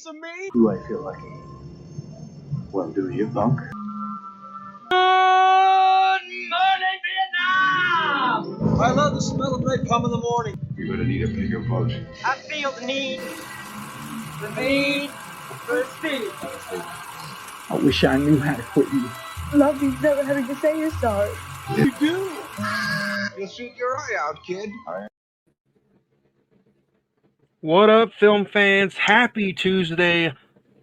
of me? Do I feel lucky? Well, do you, punk? Good morning, Vietnam! I love the smell of napalm in the morning. You're gonna need a bigger boat. I feel the need for speed. I wish I knew how to quit you. Love means never having to say you're sorry. You do? You'll shoot your eye out, kid. What up, film fans? Happy Tuesday.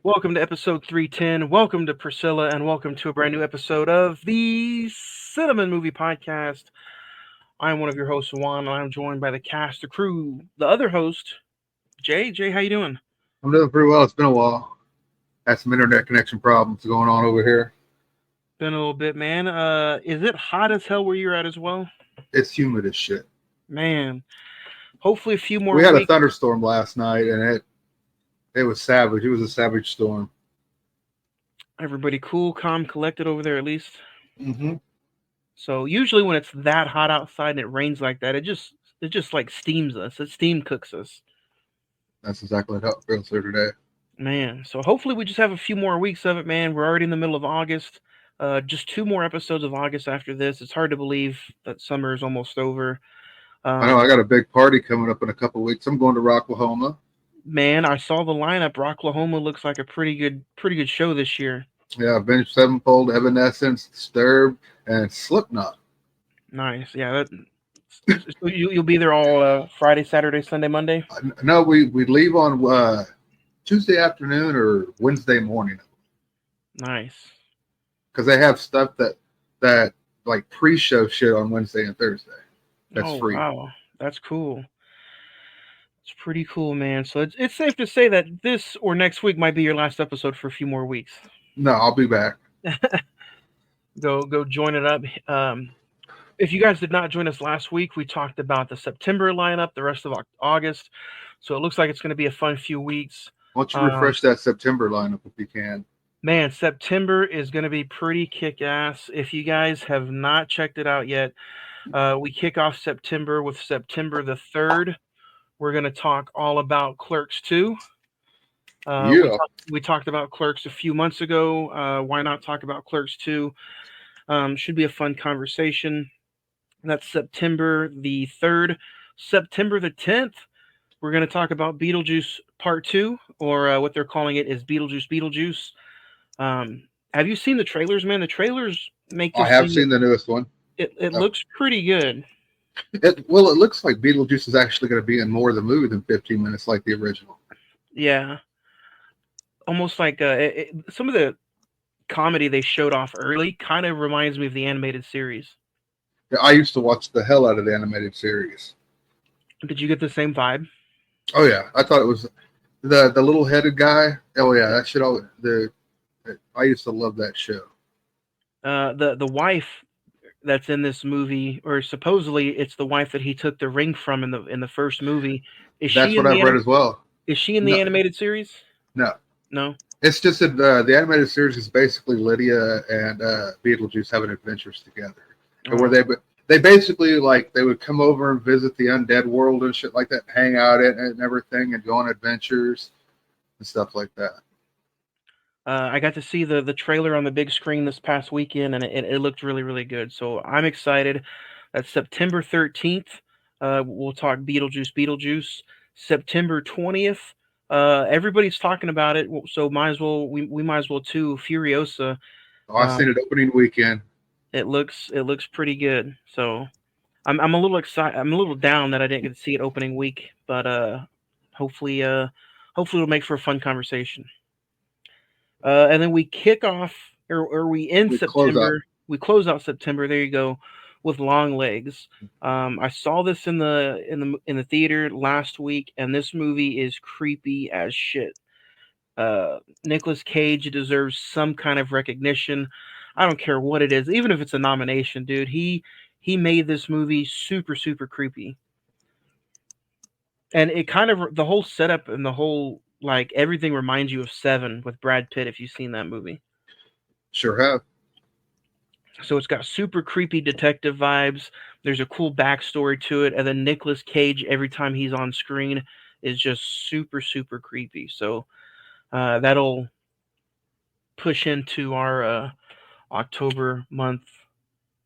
Welcome to episode 310. Welcome to Priscilla, and welcome to a brand new episode of the Cine-Men Movie Podcast. I'm one of your hosts, Juan, and I'm joined by the cast, the crew, the other host, Jay. Jay, how you doing? I'm doing pretty well. It's been a while. Had some internet connection problems going on over here. Been a little bit, man. Is it hot as hell where you're at as well? It's humid as shit. Man. Hopefully a few more We had a weeks. thunderstorm last night, and it was savage. It was a savage storm. Everybody cool, calm, collected over there at least. Mm-hmm. So usually when it's that hot outside and it rains like that, it just like steams us. It steam cooks us. That's exactly how it feels here today. Man, so hopefully we just have a few more weeks of it, man. We're already in the middle of August. Just 2 more episodes of August after this. It's hard to believe that summer is almost over. I know I got a big party coming up in a couple of weeks. I'm going to Rocklahoma. Man, I saw the lineup. Rocklahoma looks like a pretty good show this year. Yeah, Avenged Sevenfold, Evanescence, Disturbed, and Slipknot. Nice. Yeah, so you'll be there all Friday, Saturday, Sunday, Monday? No, we leave on Tuesday afternoon or Wednesday morning. Nice. Because they have stuff that like pre-show shit on Wednesday and Thursday. That's free. Wow, that's cool. It's pretty cool, man. So it's safe to say that this or next week might be your last episode for a few more weeks. No, I'll be back. Go join it up. If you guys did not join us last week, we talked about the September lineup, the rest of August. So it looks like it's going to be a fun few weeks. Why don't you refresh that September lineup if you can? Man, September is going to be pretty kick-ass. If you guys have not checked it out yet, we kick off September with September the 3rd. We're going to talk all about Clerks 2. We talked about Clerks a few months ago. Why not talk about Clerks 2? Should be a fun conversation. That's September the 3rd. September the 10th, we're going to talk about Beetlejuice Part 2, or what they're calling it is Beetlejuice. Have you seen the trailers, man? The trailers make this I have seen the newest one. It looks pretty good. It looks like Beetlejuice is actually going to be in more of the movie than 15 minutes like the original. Yeah. Almost like some of the comedy they showed off early kind of reminds me of the animated series. Yeah, I used to watch the hell out of the animated series. Did you get the same vibe? Oh, yeah. I thought it was the little headed guy. Oh, yeah. That shit. I used to love that show. The wife that's in this movie, or supposedly it's the wife that he took the ring from in the first movie. That's what I've read as well. Is she in the animated series? No. It's just that the animated series is basically Lydia and Beetlejuice having adventures together, where they basically they would come over and visit the undead world and shit like that, hang out and everything, and go on adventures and stuff like that. I got to see the trailer on the big screen this past weekend, and it looked really, really good. So I'm excited. That's September 13th. We'll talk Beetlejuice. September 20th. Everybody's talking about it, so we might as well too. Furiosa. Oh, I've seen it opening weekend. It looks pretty good. So I'm a little excited. I'm a little down that I didn't get to see it opening week, but hopefully it'll make for a fun conversation. And then we kick off, or we end September. We close out September. There you go, with Long Legs. I saw this in the theater last week, and this movie is creepy as shit. Nicolas Cage deserves some kind of recognition. I don't care what it is, even if it's a nomination, dude. He made this movie super, super and it kind of, the whole setup and the whole, everything reminds you of Seven with Brad Pitt, if you've seen that movie. Sure have. So it's got super creepy detective vibes. There's a cool backstory to it. And then Nicolas Cage, every time he's on screen, is just super, super creepy. So That'll push into our October month.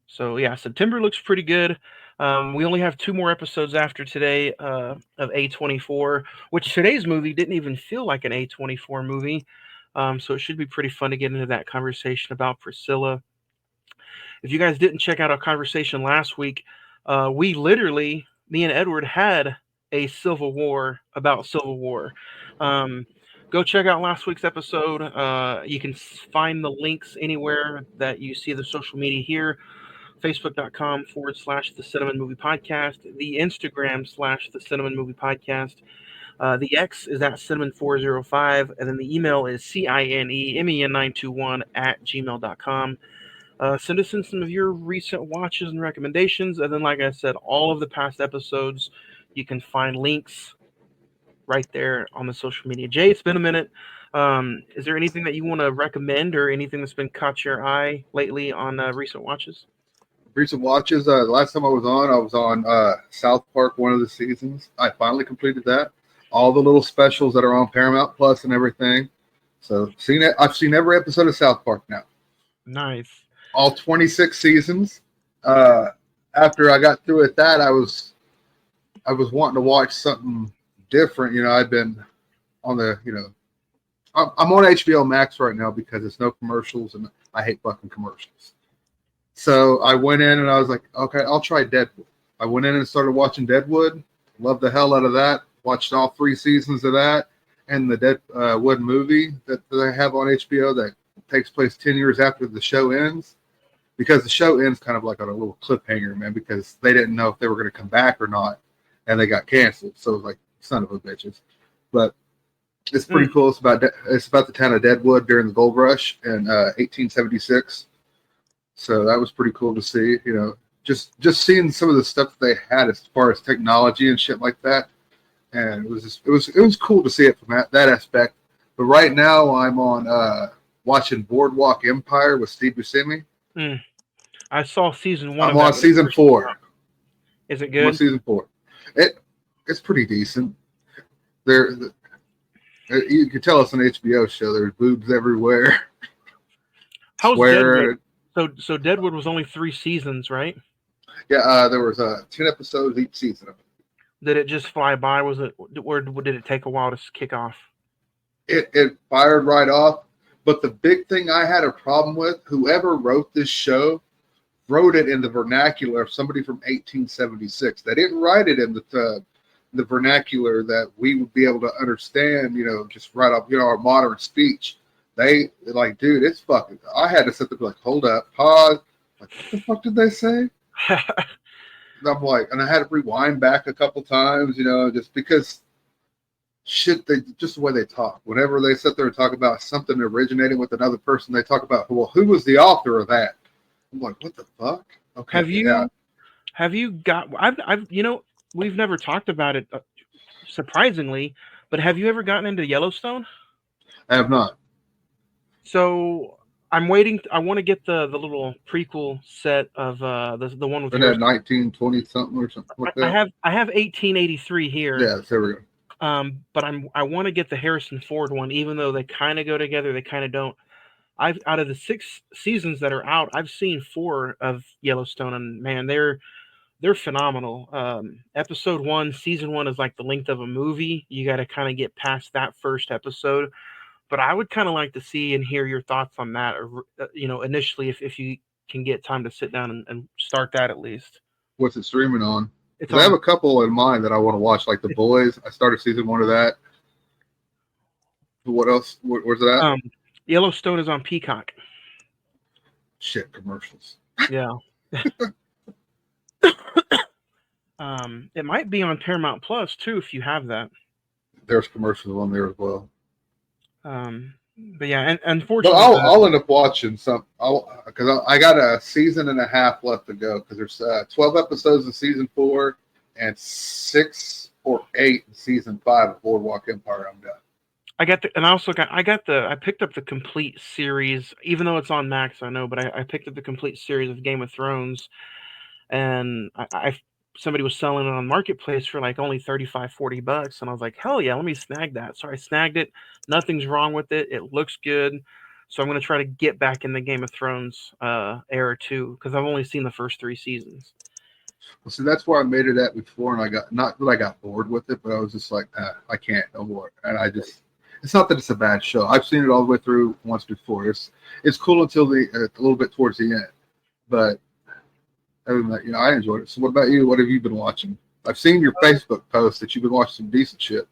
So yeah, September looks pretty good. We only have 2 more episodes after today of A24, which today's movie didn't even feel like an A24 movie. So it should be pretty fun to get into that conversation about Priscilla. If you guys didn't check out our conversation last week, we literally, me and Edward, had a Civil War about Civil War. Go check out last week's episode. You can find the links anywhere that you see the social media here. Facebook.com/The Cine-Men Movie Podcast, the Instagram /The Cine-Men Movie Podcast. The X is at Cinnamon405, and then the email is cinemen921@gmail.com. Send us in some of your recent watches and recommendations, and then, like I said, all of the past episodes, you can find links right there on the social media. Jay, it's been a minute. Is there anything that you want to recommend or anything that's been caught your eye lately on recent watches? Recent watches. The last time I was on South Park, one of the seasons. I finally completed that. All the little specials that are on Paramount Plus and everything. So I've seen every episode of South Park now. Nice. All 26 seasons. After I got through with that, I was wanting to watch something different. I've been on the, I'm on HBO Max right now because it's no commercials and I hate fucking commercials. So I went in and I was like, okay, I'll try Deadwood. I went in and started watching Deadwood. Loved the hell out of that. Watched all 3 seasons of that and the Deadwood movie that they have on HBO that takes place 10 years after the show ends. Because the show ends kind of like on a little cliffhanger, man, because they didn't know if they were going to come back or not, and they got canceled. So it was like, son of a bitches. But it's pretty cool. It's about the town of Deadwood during the gold rush in 1876. So that was pretty cool to see. Just seeing some of the stuff that they had as far as technology and shit like that, and it was cool to see it from that aspect. But right now I'm on watching Boardwalk Empire with Steve Buscemi. I saw season 1. I'm on season 4. Is it good? I'm on season 4. It's pretty decent. You can tell it's an HBO show. There's boobs everywhere. How's Deadwood? So Deadwood was only 3 seasons, right? Yeah, there was 10 episodes each season. Did it just fly by? Or did it take a while to kick off? It fired right off. But the big thing I had a problem with, whoever wrote this show wrote it in the vernacular of somebody from 1876. They didn't write it in the vernacular that we would be able to understand, just right off, our modern speech. They like, dude, it's fucking. I had to sit there and be like, hold up, pause. Like, what the fuck did they say? And I'm like, and I had to rewind back a couple times, just because. Shit, just the way they talk. Whenever they sit there and talk about something originating with another person, they talk about, well, who was the author of that? I'm like, what the fuck? Okay. Have you got? I've we've never talked about it, surprisingly, but have you ever gotten into Yellowstone? I have not. So I'm waiting. I want to get the little prequel set of the one with. And that 1920 something or something like that. I have 1883 here. Yeah, there we go. But I want to get the Harrison Ford one, even though they kind of go together, they kind of don't. Out of the 6 seasons that are out, I've seen 4 of Yellowstone, and man, they're phenomenal. Episode 1, season 1 is like the length of a movie. You got to kind of get past that first episode, but I would kind of like to see and hear your thoughts on that, or initially, if you can get time to sit down and start that at least. What's it streaming on? I have a couple in mind that I want to watch, like The Boys. I started season 1 of that. What else? Where's it at? Yellowstone is on Peacock. Shit, commercials. Yeah. It might be on Paramount Plus too if you have that. There's commercials on there as well. But yeah, and unfortunately, but I'll end up watching some. Because I got a season and a half left to go. Because there's 12 episodes in season 4 and 6 or 8 in season 5 of Boardwalk Empire. I'm done. I picked up the complete series, even though it's on Max, I know, but I picked up the complete series of Game of Thrones, and I somebody was selling it on Marketplace for like only $35-$40, and I was like, hell yeah, let me snag that. So I snagged it. Nothing's wrong with it. It looks good. So I'm going to try to get back in the Game of Thrones era too, because I've only seen the first 3 seasons. Well, see, that's where I made it at before, and I got not that I got bored with it, but I was just like, I can't no more. And I just, it's not that it's a bad show. I've seen it all the way through once before. It's cool until a little bit towards the end, but other than that, I enjoyed it. So, what about you? What have you been watching? I've seen your Facebook post that you've been watching some decent shit.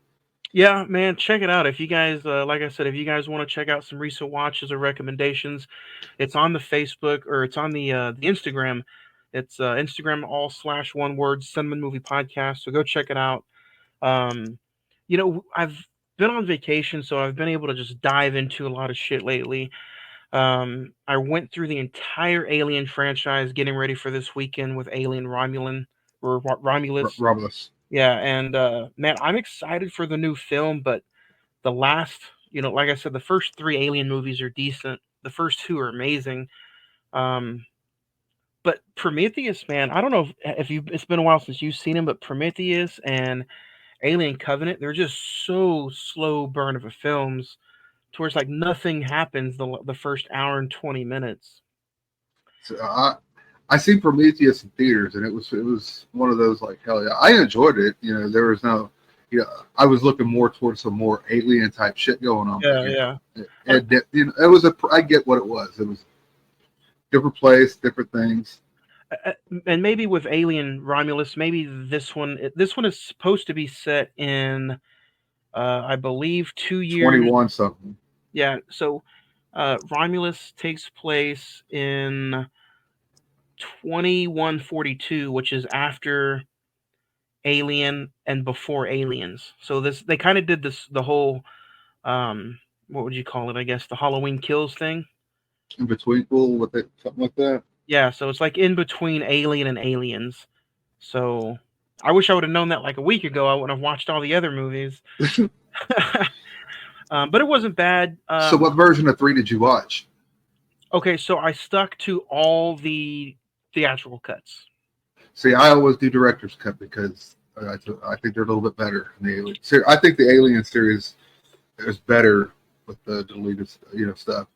Yeah, man, check it out. If you guys, like I said, if you guys want to check out some recent watches or recommendations, it's on the Facebook or it's on the Instagram. It's Instagram all/1 word Cine-Men Movie Podcast. So go check it out. I've been on vacation, so I've been able to just dive into a lot of shit lately. I went through the entire Alien franchise, getting ready for this weekend with Alien Romulus. Romulus. Yeah, and man, I'm excited for the new film, but the last, like I said, the first 3 Alien movies are decent. The first 2 are amazing. But Prometheus, man, I don't know if it's been a while since you've seen him, but Prometheus and Alien Covenant, they're just so slow burn of a films, towards like nothing happens the first hour and 20 minutes. So I seen Prometheus in theaters, and it was one of those like, hell yeah, I enjoyed it. There was no, I was looking more towards some more alien type shit going on. Yeah. It was I get what it was. It was different place, different things. And maybe with Alien Romulus, maybe this one is supposed to be set in, I believe 2 years. 21 something. Yeah. So Romulus takes place in 2142, which is after Alien and before Aliens. So they kind of did the whole, what would you call it? I guess the Halloween Kills thing. In between, something like that. Yeah, so it's like in between Alien and Aliens. So I wish I would have known that like a week ago. I would have watched all the other movies. But it wasn't bad. So what version of 3 did you watch? Okay, so I stuck to all the theatrical cuts. See, I always do director's cut because I think they're a little bit better. I think the Alien series is better with the deleted, stuff.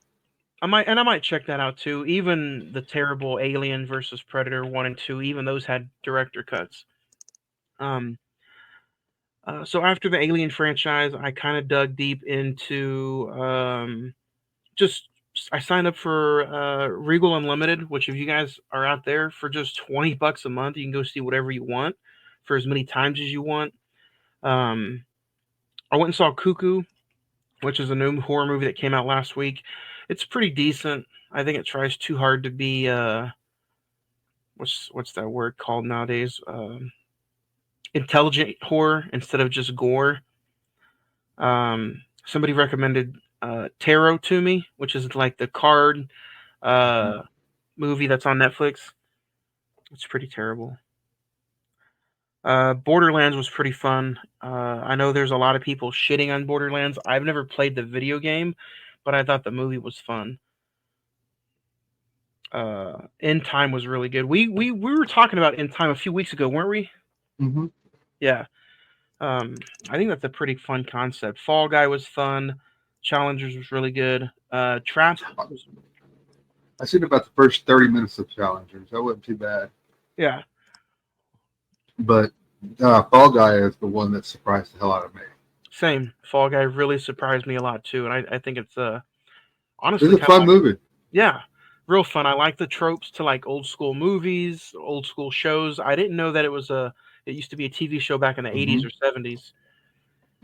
I might check that out too. Even the terrible Alien versus Predator 1 and 2, even those had director cuts. So after the Alien franchise, I kind of dug deep into I signed up for Regal Unlimited, which if you guys are out there, for just $20 a month, you can go see whatever you want for as many times as you want. I went and saw Cuckoo, which is a new horror movie that came out last week. It's pretty decent. I think it tries too hard to be what's that word called nowadays? Intelligent horror instead of just gore. Somebody recommended Tarot to me, which is like the card movie that's on Netflix. It's pretty terrible. Borderlands was pretty fun. I know there's a lot of people shitting on Borderlands. I've never played the video game, but I thought the movie was fun. In Time was really good. We were talking about In Time a few weeks ago, weren't we? Mm-hmm. Yeah. I think that's a pretty fun concept. Fall Guy was fun. Challengers was really good. Trap. I seen about the first 30 minutes of Challengers. That wasn't too bad. Yeah. But Fall Guy is the one that surprised the hell out of me. Same. Fall Guy really surprised me a lot too, and I think it's honestly it's a fun movie. Yeah, real fun. I like the tropes to like old school movies, old school shows. I didn't know that it used to be a TV show back in the 80s or 70s.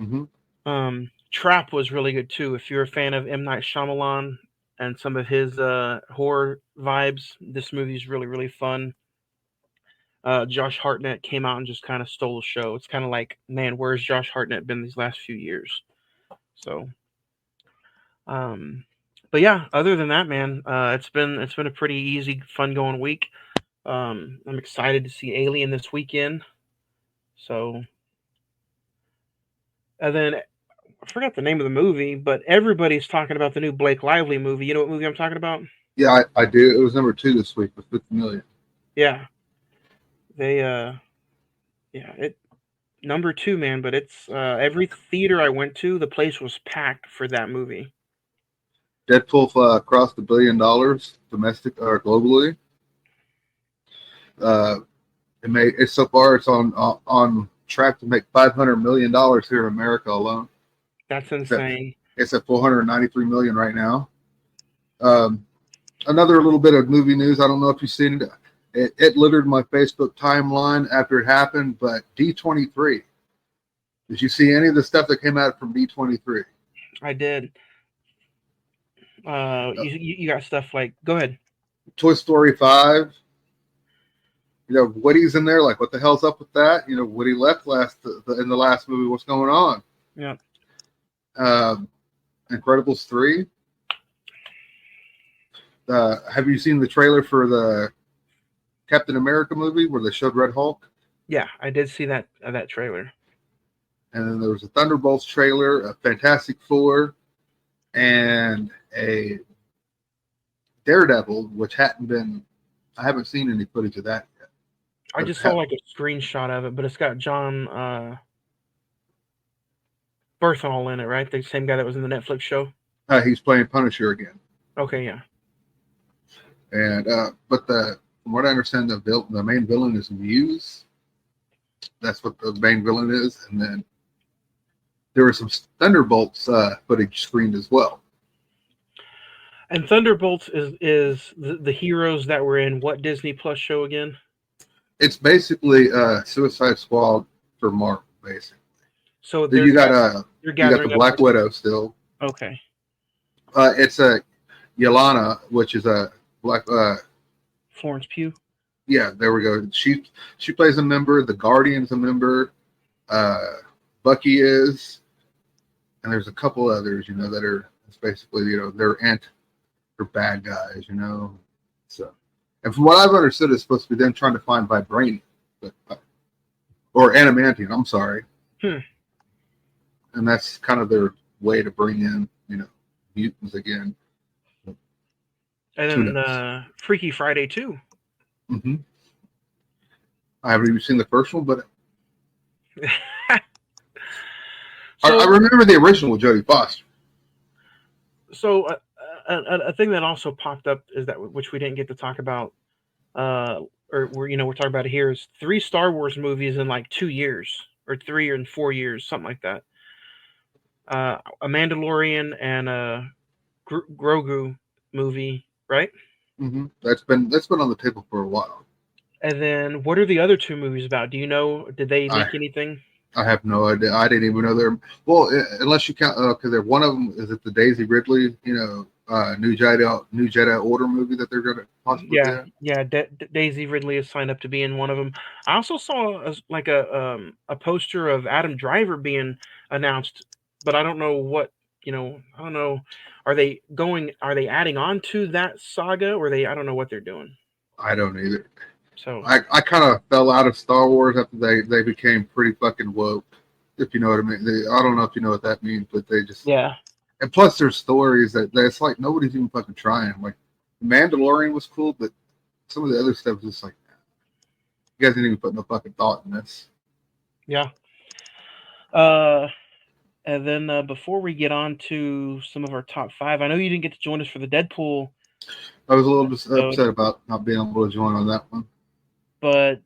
Mm-hmm. Trap was really good too. If you're a fan of M. Night Shyamalan and some of his horror vibes, this movie's really, really fun. Josh Hartnett came out and just kind of stole the show. It's kind of like, man, where's Josh Hartnett been these last few years? So, but yeah, other than that, man, it's been a pretty easy, fun going week. I'm excited to see Alien this weekend. So, and then I forgot the name of the movie, but everybody's talking about the new Blake Lively movie. You know what movie I'm talking about? Yeah, I do. It was number 2 this week with 50 million. Yeah. They Yeah, it number two, man. But it's every theater I went to, the place was packed for that movie. Deadpool crossed $1 billion domestic or globally. It's so far it's on track to make $500 million here in America alone. That's insane. It's at 493 million right now. Another little bit of movie news. I don't know if you've seen it. It littered my Facebook timeline after it happened, but D23. Did you see any of the stuff that came out from D23? I did. You got stuff like, go ahead. Toy Story 5. Woody's in there. Like, what the hell's up with that? Woody left in the last movie. What's going on? Yeah. Incredibles 3. Have you seen the trailer for the Captain America movie where they showed Red Hulk? Yeah, I did see that trailer. And then there was a Thunderbolts trailer, a Fantastic Four, and a Daredevil, which I haven't seen any footage of that yet. I just saw like a screenshot of it, but it's got John Berthol in it, right? The same guy that was in the Netflix show. He's playing Punisher again. Okay, yeah. And but from what I understand, the main villain is Muse. That's what the main villain is, and then there was some Thunderbolts footage screened as well. And Thunderbolts is the heroes that were in what Disney Plus show again? It's basically Suicide Squad for Marvel, basically. So you got the Black Widow still. Okay. It's a Yelena, which is a black. Florence Pugh. Yeah, there we go. She plays a member. The Guardian's a member. Bucky is, and there's a couple others, that are. It's basically, they're bad guys, So, and from what I've understood, it's supposed to be them trying to find vibranium, or adamantium. I'm sorry. And that's kind of their way to bring in, mutants again. And then Freaky Friday 2. Mm-hmm. I haven't even seen the first one, but I remember the original with Jodie Foster. So a thing that also popped up is that, which we didn't get to talk about, or we're talking about it here, is 3 Star Wars movies in like 2 years, or 3 or 4 years, something like that. A Mandalorian and a Grogu movie, right? Mm-hmm. That's been on the table for a while. And then, what are the other 2 movies about? Do you know? Did they make anything? I have no idea. I didn't even know they're. Well, unless you count, because one of them is it the Daisy Ridley, New Jedi Order movie that they're going to possibly do? Yeah. Daisy Ridley is signed up to be in one of them. I also saw a poster of Adam Driver being announced, but I don't know what. I don't know. Are they adding on to that saga, or I don't know what they're doing. I don't either. So I kind of fell out of Star Wars after they became pretty fucking woke, if you know what I mean. I don't know if you know what that means, but they just And plus, there's stories that it's like nobody's even fucking trying. Like, Mandalorian was cool, but some of the other stuff was just like, you guys didn't even put no fucking thought in this. Yeah. And then before we get on to some of our top 5, I know you didn't get to join us for the Deadpool. I was a little upset about not being able to join on that one. But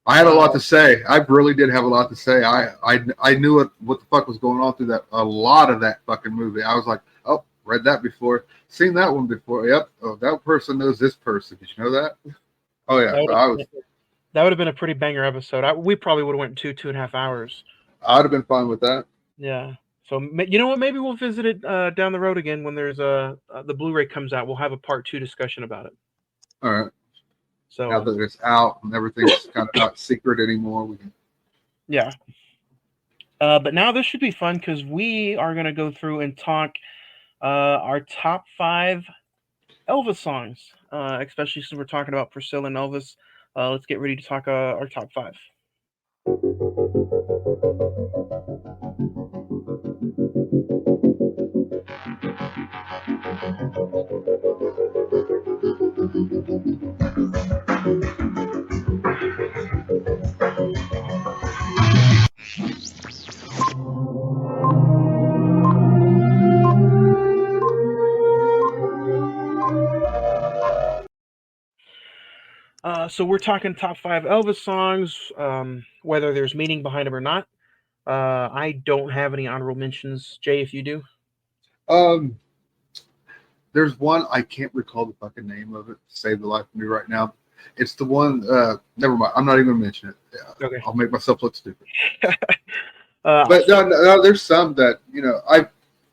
I had a lot to say. I really did have a lot to say. I knew what the fuck was going on through a lot of that fucking movie. I was like, oh, read that before, seen that one before. Yep. Oh, that person knows this person. Did you know that? Oh yeah. That would have been a pretty banger episode. We probably would have went 2.5 hours. I would have been fine with that. Yeah. So you know what? Maybe we'll visit it down the road again when there's the Blu-ray comes out. We'll have a part 2 discussion about it. All right. So now that it's out and everything's kind of not secret anymore, we can. Yeah. But now this should be fun because we are going to go through and talk our top 5 Elvis songs, especially since we're talking about Priscilla and Elvis. Let's get ready to talk our top 5. So we're talking top 5 Elvis songs, whether there's meaning behind them or not. I don't have any honorable mentions. Jay, if you do. Um, there's one I can't recall the fucking name of it. To save the life of me right now. It's the one. Never mind. I'm not even gonna mention it. Yeah, Okay. I'll make myself look stupid. But No, there's some that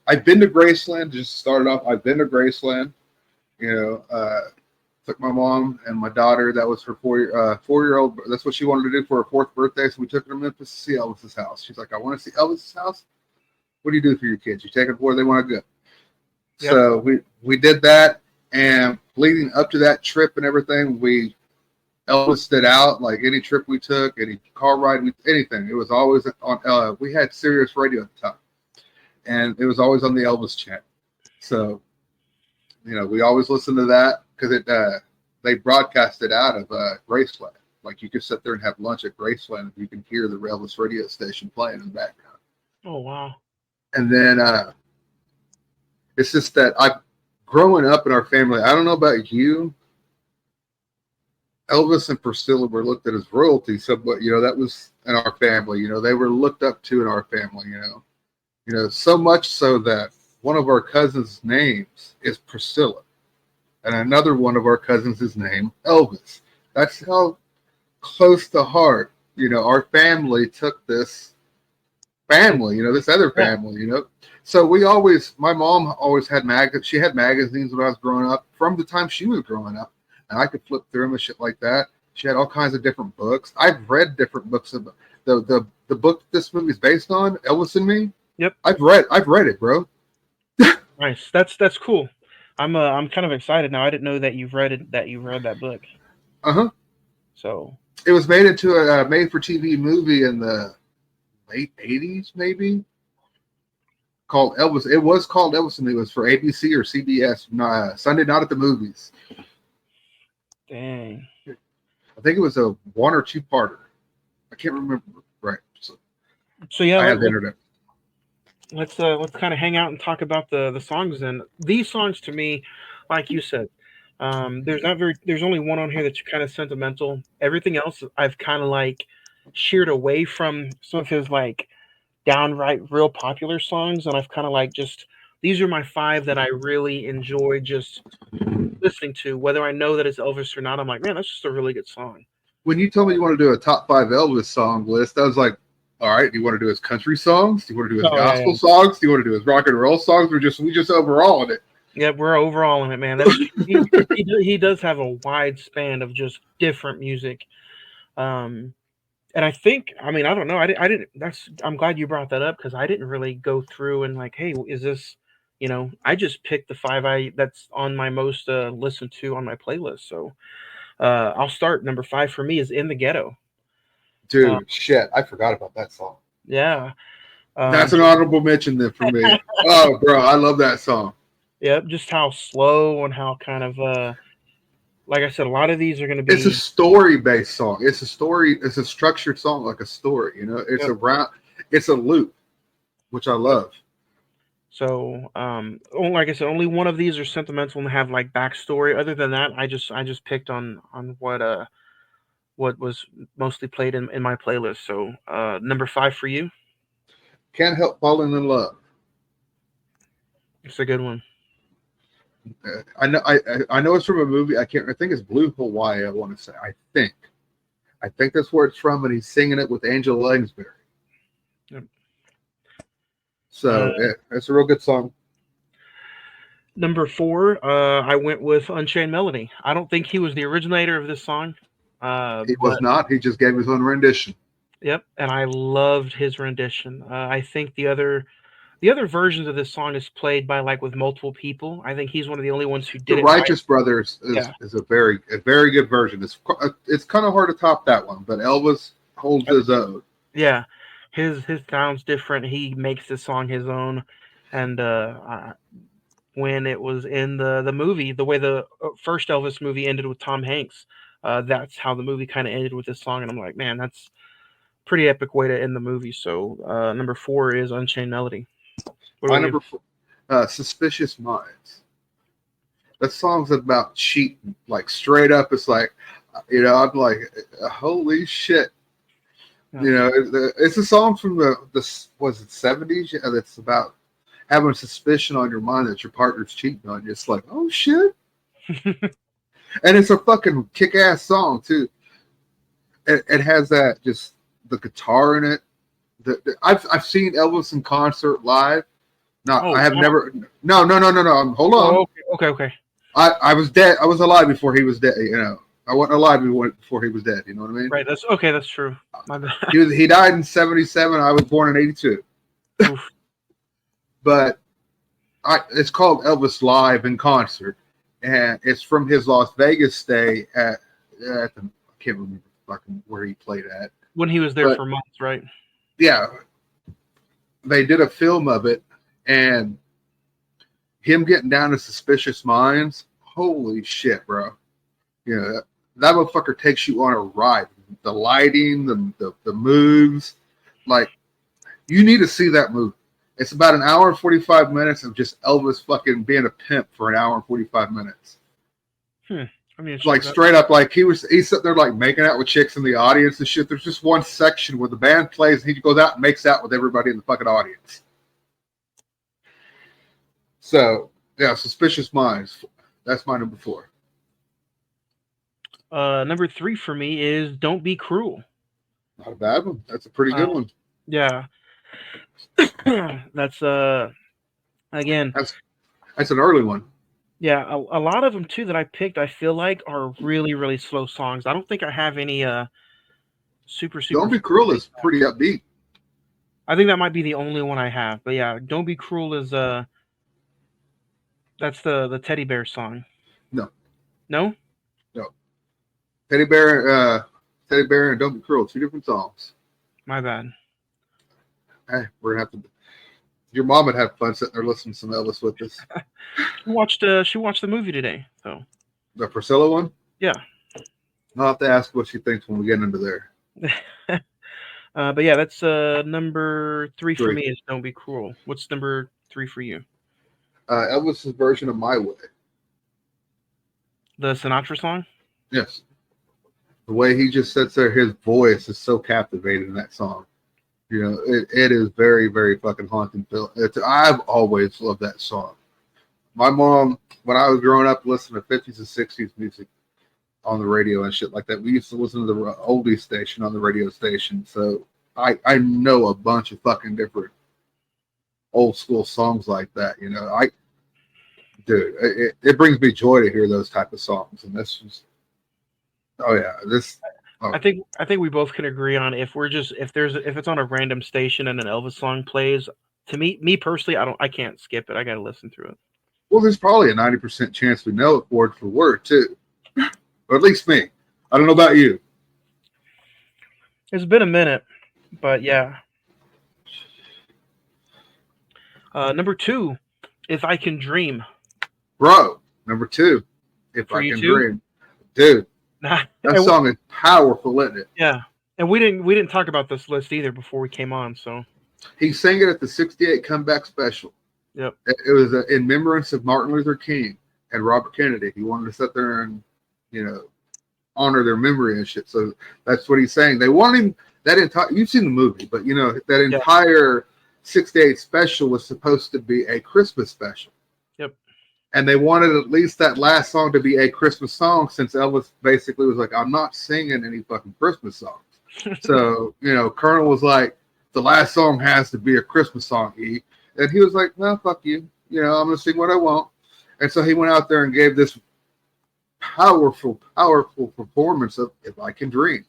I've been to Graceland. Just started off. I've been to Graceland. Took my mom and my daughter. That was her 4-year-old. That's what she wanted to do for her 4th birthday. So we took her to Memphis to see Elvis's house. She's like, I want to see Elvis's house. What do you do for your kids? You take them where they want to go. Yep. So we did that, and leading up to that trip and everything, we Elvised it out. Like any trip we took, any car ride, anything. It was always on. We had Sirius Radio at the time, and it was always on the Elvis channel. So, we always listened to that because they broadcast it out of Graceland. Like you could sit there and have lunch at Graceland, and you can hear the Elvis radio station playing in the background. Oh wow! And then it's just that growing up in our family. I don't know about you. Elvis and Priscilla were looked at as royalty, but that was in our family. They were looked up to in our family. So much so that one of our cousins' names is Priscilla, and another one of our cousins is named Elvis. That's how close to heart, our family took this family, this other family, So my mom always had she had magazines when I was growing up, from the time she was growing up, and I could flip through them and shit like that. She had all kinds of different books. I've read different books of the book this movie is based on, Elvis and Me. Yep. I've read it, bro. Nice. That's cool. I'm kind of excited now. I didn't know that you've read that book. Uh-huh. So it was made into a made-for-TV movie in the late 80s, maybe, called Elvis. It was called Elvis and Me. It was for ABC or CBS, Sunday Night at the Movies. Dang. I think it was a 1 or 2-parter. I can't remember. Right. So yeah, I have the internet. Let's kind of hang out and talk about the songs. And these songs, to me, like you said, there's only one on here that's kind of sentimental. Everything else I've kind of like sheared away from some of his like downright real popular songs, and I've kind of like just these are my 5 that I really enjoy just listening to, whether I know that it's Elvis or not. I'm like, man, that's just a really good song. When you told me you want to do a top 5 Elvis song list, I was like, all right, do you want to do his country songs? Do you want to do his gospel songs? Do you want to do his rock and roll songs? Or we just overall in it? Yeah, we're overall in it, man. He does have a wide span of just different music. And I think, I don't know. I didn't. I'm glad you brought that up because I didn't really go through and like, hey, is this? I just picked the 5 that's on my most listened to on my playlist. So I'll start. Number 5 for me is "In the Ghetto." Dude, shit, I forgot about that song. Yeah, that's an honorable mention then for me. Oh, bro, I love that song. Yep, just how slow and how kind of like I said, a lot of these are going to be. It's a story-based song. It's a story. It's a structured song, like a story. It's a loop, which I love. So, like I said, only one of these are sentimental and have like backstory. Other than that, I just picked on what was mostly played in my playlist. So, number 5 for you. Can't Help Falling in Love. It's a good one. I know it's from a movie. I think it's Blue Hawaii. I want to say. I think that's where it's from, and he's singing it with Angela Lansbury. Yep. So it's a real good song. Number 4, I went with Unchained Melody. I don't think he was the originator of this song. He was not. He just gave his own rendition. Yep, and I loved his rendition. I think the other versions of this song is played by like with multiple people. I think he's one of the only ones who did the it. Righteous Brothers is a very good version. It's kind of hard to top that one, but Elvis holds his own. Yeah, his sounds different. He makes the song his own, and when it was in the movie, the way the first Elvis movie ended with Tom Hanks, that's how the movie kind of ended with this song, and I'm like, man, that's a pretty epic way to end the movie. So number 4 is Unchained Melody. My number 4, Suspicious Minds. That song's about cheating, like straight up. It's like, You know, I'm like, holy shit. Yeah. You know, it's a song from the was it 70s? Yeah, that's about having a suspicion on your mind that your partner's cheating on you. It's like, oh shit. And it's a fucking kick-ass song too. It has that just the guitar in it. I've seen Elvis in concert live. No, Oh, I have wow. never. No. Hold on. Oh, okay. I was dead. I was alive before he was dead. You know, I wasn't alive before he was dead. You know what I mean? Right. That's okay. That's true. My bad. He died in 77. I was born in 82. Oof. But it's called Elvis Live in Concert, and it's from his Las Vegas stay at I can't remember fucking where he played at. When he was there for months, right? Yeah, they did a film of it, and him getting down to Suspicious Minds. Holy shit, bro! You know that motherfucker takes you on a ride. The lighting, the moves, like you need to see that movie. It's about an hour and 45 minutes of just Elvis fucking being a pimp for an hour and 45 minutes. I mean, Like straight up, like he's sitting there like making out with chicks in the audience and shit. There's just one section where the band plays and he goes out and makes out with everybody in the fucking audience. So yeah, Suspicious Minds. That's my number 4. Number 3 for me is "Don't Be Cruel." Not a bad one. That's a pretty good one. Yeah. That's again. That's an early one. Yeah, a lot of them too that I picked, I feel like are really, really slow songs. I don't think I have any super. Don't Be Cruel is pretty upbeat. I think that might be the only one I have. But yeah, "Don't Be Cruel" is that's the Teddy Bear song. No. Teddy Bear and Don't Be Cruel, 2 different songs. My bad. Hey, we're gonna have to. Your mom would have fun sitting there listening to some Elvis with us. She watched the movie today. So The Priscilla one? Yeah. I'll have to ask what she thinks when we get into there. But yeah, that's number 3 for me is "Don't Be Cruel." What's number 3 for you? Elvis's version of My Way. The Sinatra song? Yes. The way he just sits there, his voice is so captivating in that song. You know, it is very, very fucking haunting. I've always loved that song. My mom, when I was growing up, listening to 50s and 60s music on the radio and shit like that. We used to listen to the oldies station on the radio station. So I know a bunch of fucking different old school songs like that. You know, it brings me joy to hear those type of songs. And this was, I think we both can agree on if it's on a random station and an Elvis song plays. To me personally, I can't skip it. I got to listen through it. Well, there's probably a 90% chance we know it word for word too, or at least me. I don't know about you. It's been a minute, but yeah. Number 2, "If I Can Dream." Bro, number 2, "If I Can Dream." Dude, that song is powerful, isn't it? Yeah. And we didn't talk about this list either before we came on, so. He sang it at the 68 comeback special. Yep. It was in remembrance of Martin Luther King and Robert Kennedy. He wanted to sit there and, honor their memory and shit. So that's what he's saying. They want him, that entire, you've seen the movie, but that entire 68 special was supposed to be a Christmas special. Yep. And they wanted at least that last song to be a Christmas song, since Elvis basically was like, I'm not singing any fucking Christmas songs. So, Colonel was like, the last song has to be a Christmas song, E. And he was like, no, fuck you. I'm going to sing what I want. And so he went out there and gave this powerful, powerful performance of "If I Can Dream."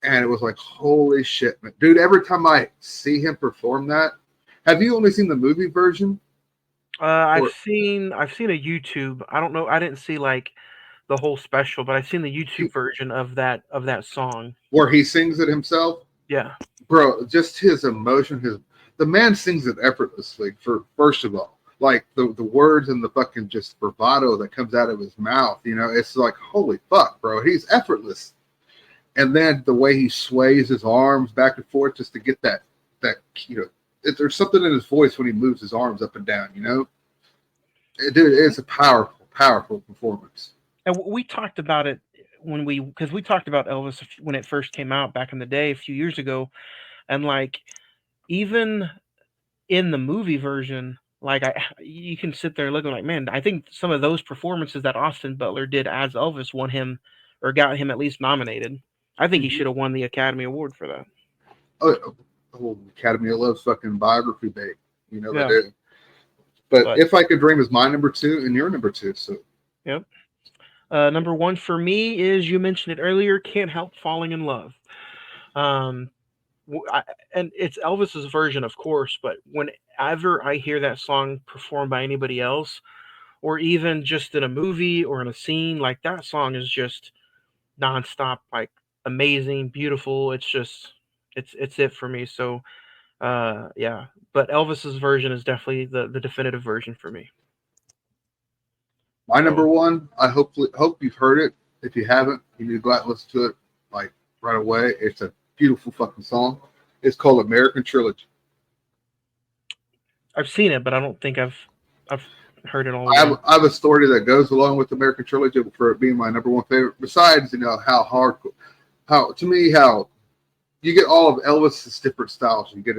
And it was like, holy shit, man. Dude, every time I see him perform that, have you only seen the movie version? I've seen a YouTube. I don't know. I didn't see like the whole special, but I've seen the YouTube version of that song where he sings it himself. Yeah, bro, just his emotion, the man sings it effortlessly. First of all, like the words and the fucking just bravado that comes out of his mouth. It's like, holy fuck, bro, he's effortless. And then the way he sways his arms back and forth just to get that there's something in his voice when he moves his arms up and down. Dude, it's a powerful, powerful performance. And we talked about it because we talked about Elvis when it first came out back in the day a few years ago, and like even in the movie version, like you can sit there and look like, man, I think some of those performances that Austin Butler did as Elvis won him or got him at least nominated. I think he should have won the Academy Award for that. Oh, Academy loves fucking biography bait. You know Yeah. they do. But If I Could Dream is my number 2 and your number 2. So Yep. Number 1 for me is, you mentioned it earlier, Can't Help Falling in Love. And it's Elvis's version, of course, but whenever I hear that song performed by anybody else, or even just in a movie or in a scene, like that song is just nonstop, like amazing, beautiful. It's just, it's it for me. So, yeah, but Elvis's version is definitely the definitive version for me. my number 1, I hope you've heard it. If you haven't, you need to go out and listen to it like right away. It's a beautiful fucking song. It's called American Trilogy. I've seen it, but I don't think I've heard it all. I have a story that goes along with American Trilogy for it being my number 1 favorite. Besides, how you get all of Elvis's different styles. You get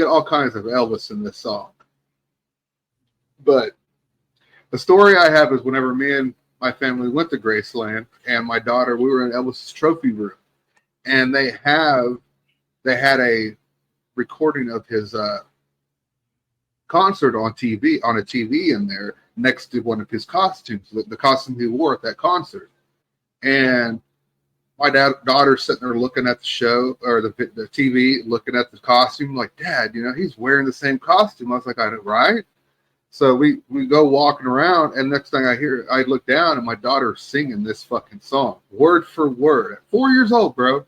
all kinds of Elvis in this song. But the story I have is whenever me and my family went to Graceland and my daughter, we were in Elvis's trophy room, and they had a recording of his concert on a TV in there next to one of his costumes, the costume he wore at that concert. And my daughter's sitting there looking at the show or the TV, looking at the costume, like, Dad, he's wearing the same costume. I was like, I know, right? So we go walking around, and next thing I look down, and my daughter's singing this fucking song, word for word. At 4 years old, bro.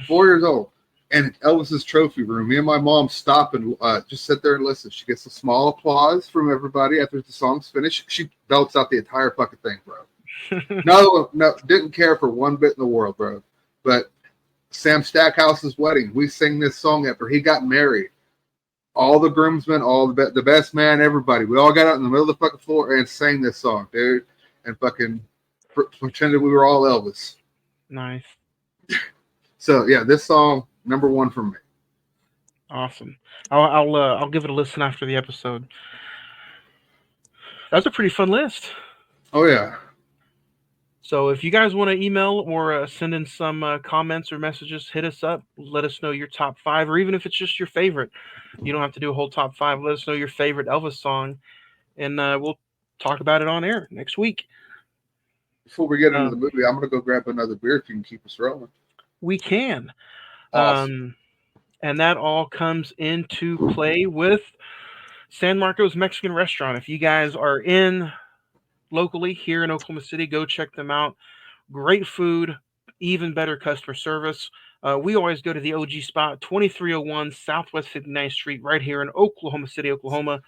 4 years old. And Elvis's trophy room, me and my mom stop and just sit there and listen. She gets a small applause from everybody after the song's finished. She belts out the entire fucking thing, bro. No, didn't care for one bit in the world, bro. But Sam Stackhouse's wedding, we sang this song after he got married. All the groomsmen, all the best man, everybody. We all got out in the middle of the fucking floor and sang this song, dude. And fucking pretended we were all Elvis. Nice. So, yeah, this song, number 1 for me. Awesome. I'll give it a listen after the episode. That's a pretty fun list. Oh, yeah. So if you guys want to email or send in some comments or messages, hit us up. Let us know your top 5, or even if it's just your favorite. You don't have to do a whole top 5. Let us know your favorite Elvis song, and we'll talk about it on air next week. Before we get into the movie, I'm going to go grab another beer if you can keep us rolling. We can. Awesome. And that all comes into play with San Marcos Mexican Restaurant. If you guys are in locally here in Oklahoma City, go check them out. Great food, even better customer service. We always go to the OG spot, 2301 Southwest 59th Street, right here in Oklahoma City, Oklahoma,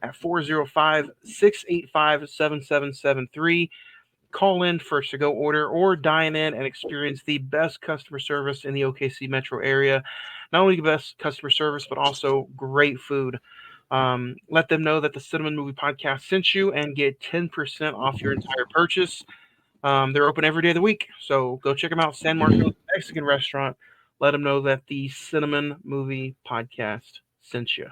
at 405-685-7773. Call in for a to-go order or dine in and experience the best customer service in the OKC metro area. Not only the best customer service, but also great food. Let them know that the Cine-Men Movie Podcast sent you and get 10% off your entire purchase. They're open every day of the week, so go check them out. San Marcos Mexican Restaurant. Let them know that the Cine-Men Movie Podcast sent you.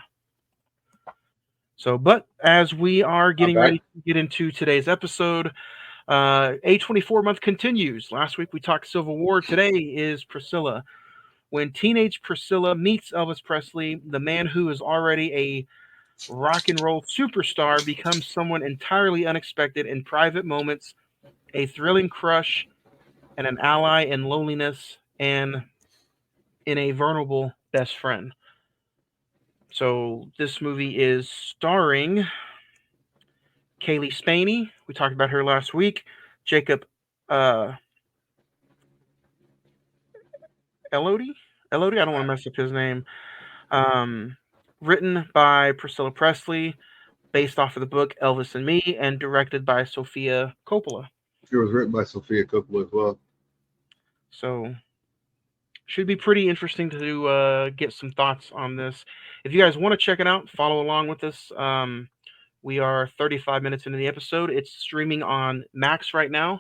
So, but as we are getting ready to get into today's episode, A24 month continues. Last week we talked Civil War. Today is Priscilla. When teenage Priscilla meets Elvis Presley, the man who is already a rock and roll superstar becomes someone entirely unexpected in private moments, a thrilling crush, and an ally in loneliness, and in a vulnerable best friend. So this movie is starring Kaylee Spaney. We talked about her last week. Jacob Elodie? I don't want to mess up his name. Written by Priscilla Presley, based off of the book Elvis and Me, and directed by Sofia Coppola. It was written by Sofia Coppola as well. So, should be pretty interesting to get some thoughts on this. If you guys want to check it out, follow along with us. We are 35 minutes into the episode. It's streaming on Max right now.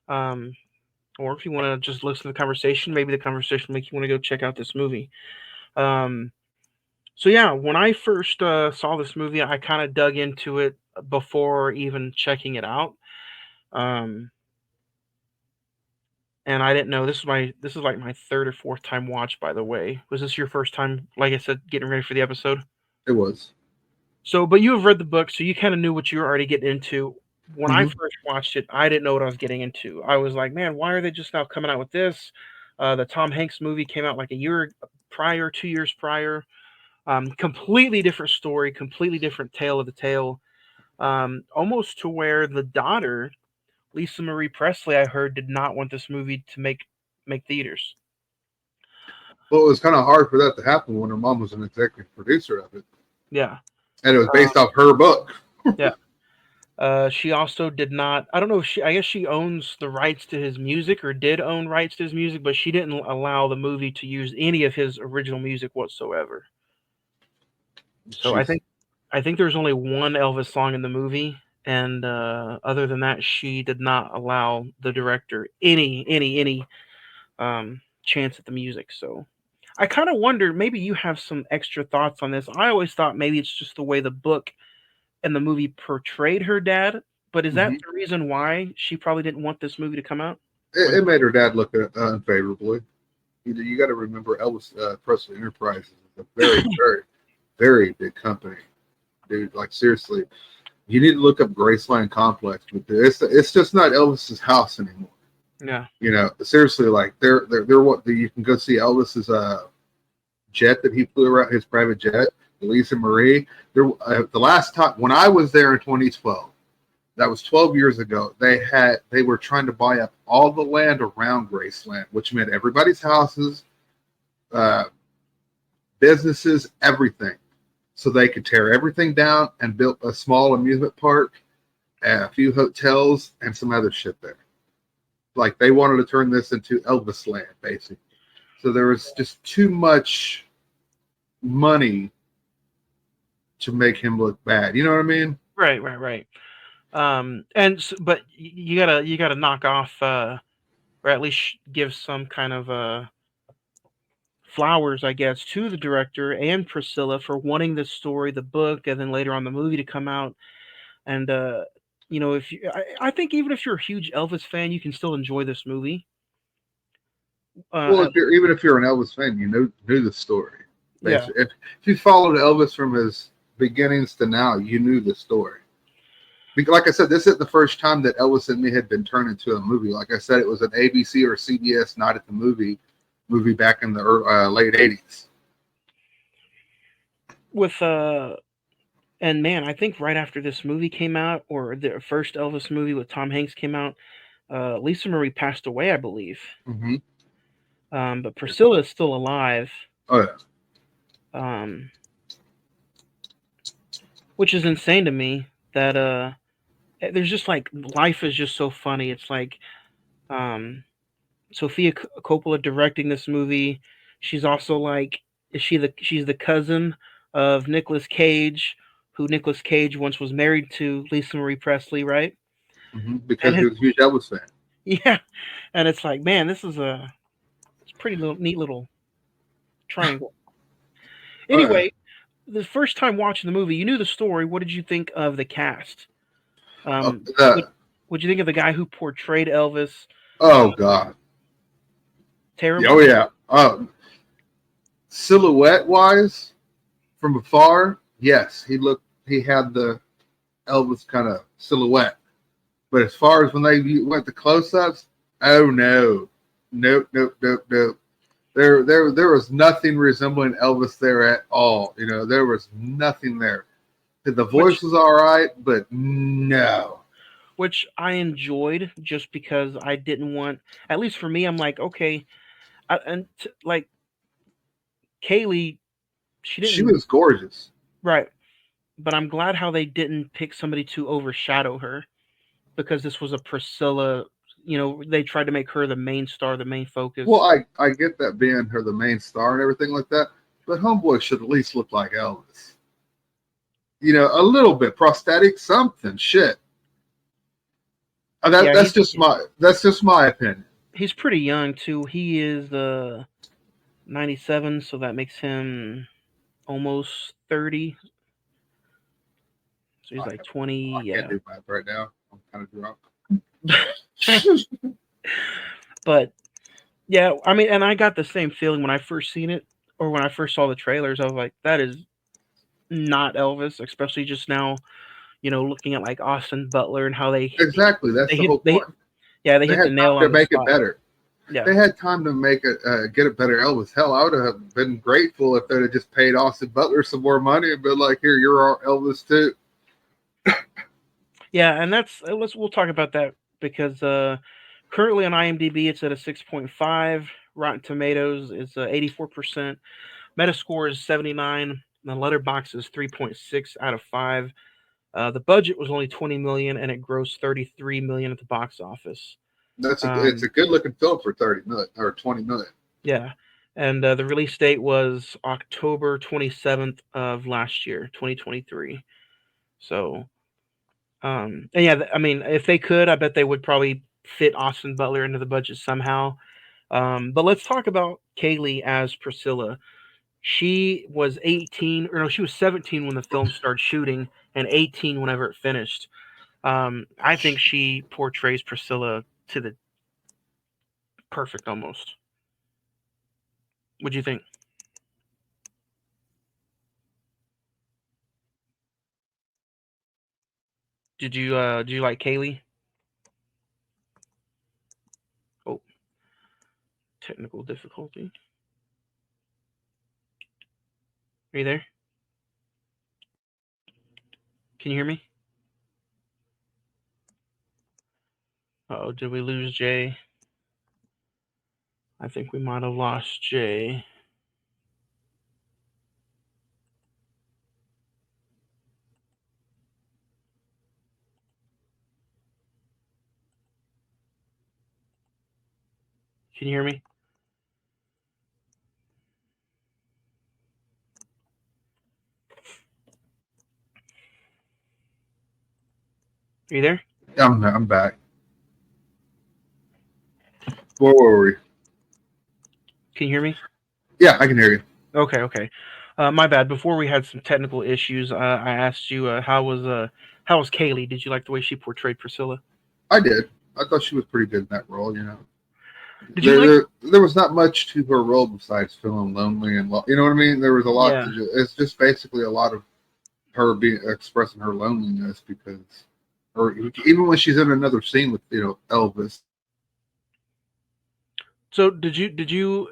Or if you want to just listen to the conversation, maybe the conversation will make you want to go check out this movie. Um, so yeah, when I first saw this movie, I kind of dug into it before even checking it out. Um, and I didn't know this is like my third or fourth time watch. By the way, was this your first time? Like I said, getting ready for the episode. It was. So, but you have read the book, so you kind of knew what you were already getting into. When I Mhm. first watched it, I didn't know what I was getting into. I was like, man, why are they just now coming out with this? The Tom Hanks movie came out like a year prior, 2 years prior. Completely different story, completely different tale of the tale. Almost to where the daughter, Lisa Marie Presley, I heard, did not want this movie to make theaters. Well, it was kind of hard for that to happen when her mom was an executive producer of it, Yeah, and it was based off her book. yeah. She also did not. I don't know if she. I guess she owns the rights to his music, or did own rights to his music, but she didn't allow the movie to use any of his original music whatsoever. So Jeez. I think there's only one Elvis song in the movie, and other than that, she did not allow the director any chance at the music. So I kind of wonder, maybe you have some extra thoughts on this. I always thought maybe it's just the way the book and the movie portrayed her dad, but is that Mhm. the reason why she probably didn't want this movie to come out? It made her dad look unfavorably. You got to remember Elvis Presley Enterprises is a very, very, very big company, dude. Like seriously, you need to look up Graceland Complex. But it's just not Elvis's house anymore. Yeah. You know, seriously, like they're what you can go see Elvis's jet that he flew around, his private jet, Lisa Marie. There, the last time when I was there in 2012, that was 12 years ago. They were trying to buy up all the land around Graceland, which meant everybody's houses, uh, businesses, everything, so they could tear everything down and build a small amusement park, a few hotels, and some other shit there. Like they wanted to turn this into Elvis land, basically. So there was just too much money to make him look bad. You know what I mean? Right. But you gotta knock off, or at least give some kind of flowers, I guess, to the director and Priscilla for wanting this story, the book, and then later on the movie to come out. And if I think even if you're a huge Elvis fan, you can still enjoy this movie. Well, Uh, even if you're an Elvis fan, you knew the story. yeah, Basically, if you followed Elvis from his beginnings to now, you knew the story. Because, like I said, this isn't the first time that Elvis and Me had been turned into a movie. Like I said, it was an ABC or CBS Night at the movie back in the late '80s. with and man, I think right after this movie came out, or the first Elvis movie with Tom Hanks came out, Lisa Marie passed away, I believe. Mm-hmm. But Priscilla is still alive. Oh yeah. Which is insane to me that there's just like life is just so funny. It's like Sofia Coppola directing this movie. She's also like she's the cousin of Nicolas Cage, who Nicolas Cage once was married to Lisa Marie Presley, right? Mm-hmm. Because he was a huge Elvis fan. Yeah, and it's like, man, this is it's pretty neat little triangle. Anyway, the first time watching the movie, you knew the story. What did you think of the cast? What'd you think of the guy who portrayed Elvis? Oh God. Terrible. Oh yeah. Silhouette wise, from afar, yes, he had the Elvis kind of silhouette. But as far as when they went to close-ups, oh no, nope. There was nothing resembling Elvis there at all. You know, there was nothing there. The voice was all right, but no. Which I enjoyed just because I didn't want, at least for me, I'm like, okay, like Kaylee, She was gorgeous, right? But I'm glad how they didn't pick somebody to overshadow her, because this was a Priscilla. They tried to make her the main star, the main focus. Well, I get that being her the main star and everything like that, but Homeboy should at least look like Elvis. You know, a little bit prosthetic, something shit. Yeah, That's just my opinion. he's pretty young too. He is 97, so that makes him almost 30. So he's like 20. I can't Yeah, do math right now. I'm kind of drunk. but yeah, I mean, and I got the same feeling when I first seen it, or when I first saw the trailers. I was like, that is not Elvis, especially just now. Looking at like Austin Butler and how Exactly. That's they the hit whole they point. yeah, they They hit the had time nail to on the make it spot. better. Yeah, They had time to make it get it better. Elvis. Hell, I would have been grateful if they'd have just paid Austin Butler some more money and been like, "Here, you're our Elvis too." yeah, and we'll talk about that because currently on IMDb it's at a 6.5. Rotten Tomatoes is 84%. Metascore is 79. And the Letterboxd is 3.6 out of 5. The budget was only 20 million, and it grossed 33 million at the box office. It's a good looking film for 30 million or 20 million. Yeah, and the release date was October 27th of last year, 2023. So, and yeah, I mean, if they could, I bet they would probably fit Austin Butler into the budget somehow. But let's talk about Kaylee as Priscilla. She was 18, or no, she was 17 when the film started shooting, and 18 whenever it finished. I think she portrays Priscilla to the perfect almost. What do you think? Did you like Kaylee? Oh, technical difficulty. Are you there? Can you hear me? Oh, did we lose Jay? I think we might have lost Jay. Can you hear me? Are you there? I'm back. Where were we? Can you hear me? Yeah, I can hear you. Okay. My bad. Before we had some technical issues, I asked you how was Kaylee? Did you like the way she portrayed Priscilla? I did. I thought she was pretty good in that role. Did you like? There was not much to her role besides feeling lonely and you know what I mean. There was a lot. Yeah. It's just basically a lot of her expressing her loneliness because, or even when she's in another scene with Elvis. So did you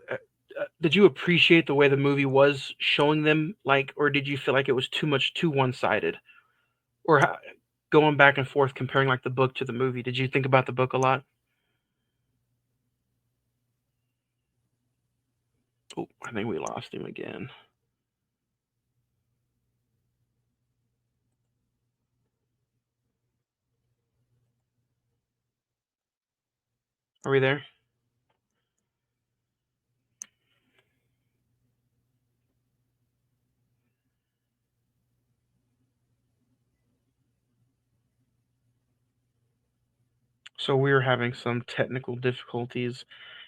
appreciate the way the movie was showing them, like, or did you feel like it was too one sided, or going back and forth comparing like the book to the movie? Did you think about the book a lot? Oh, I think we lost him again. Are we there? So we're having some technical difficulties.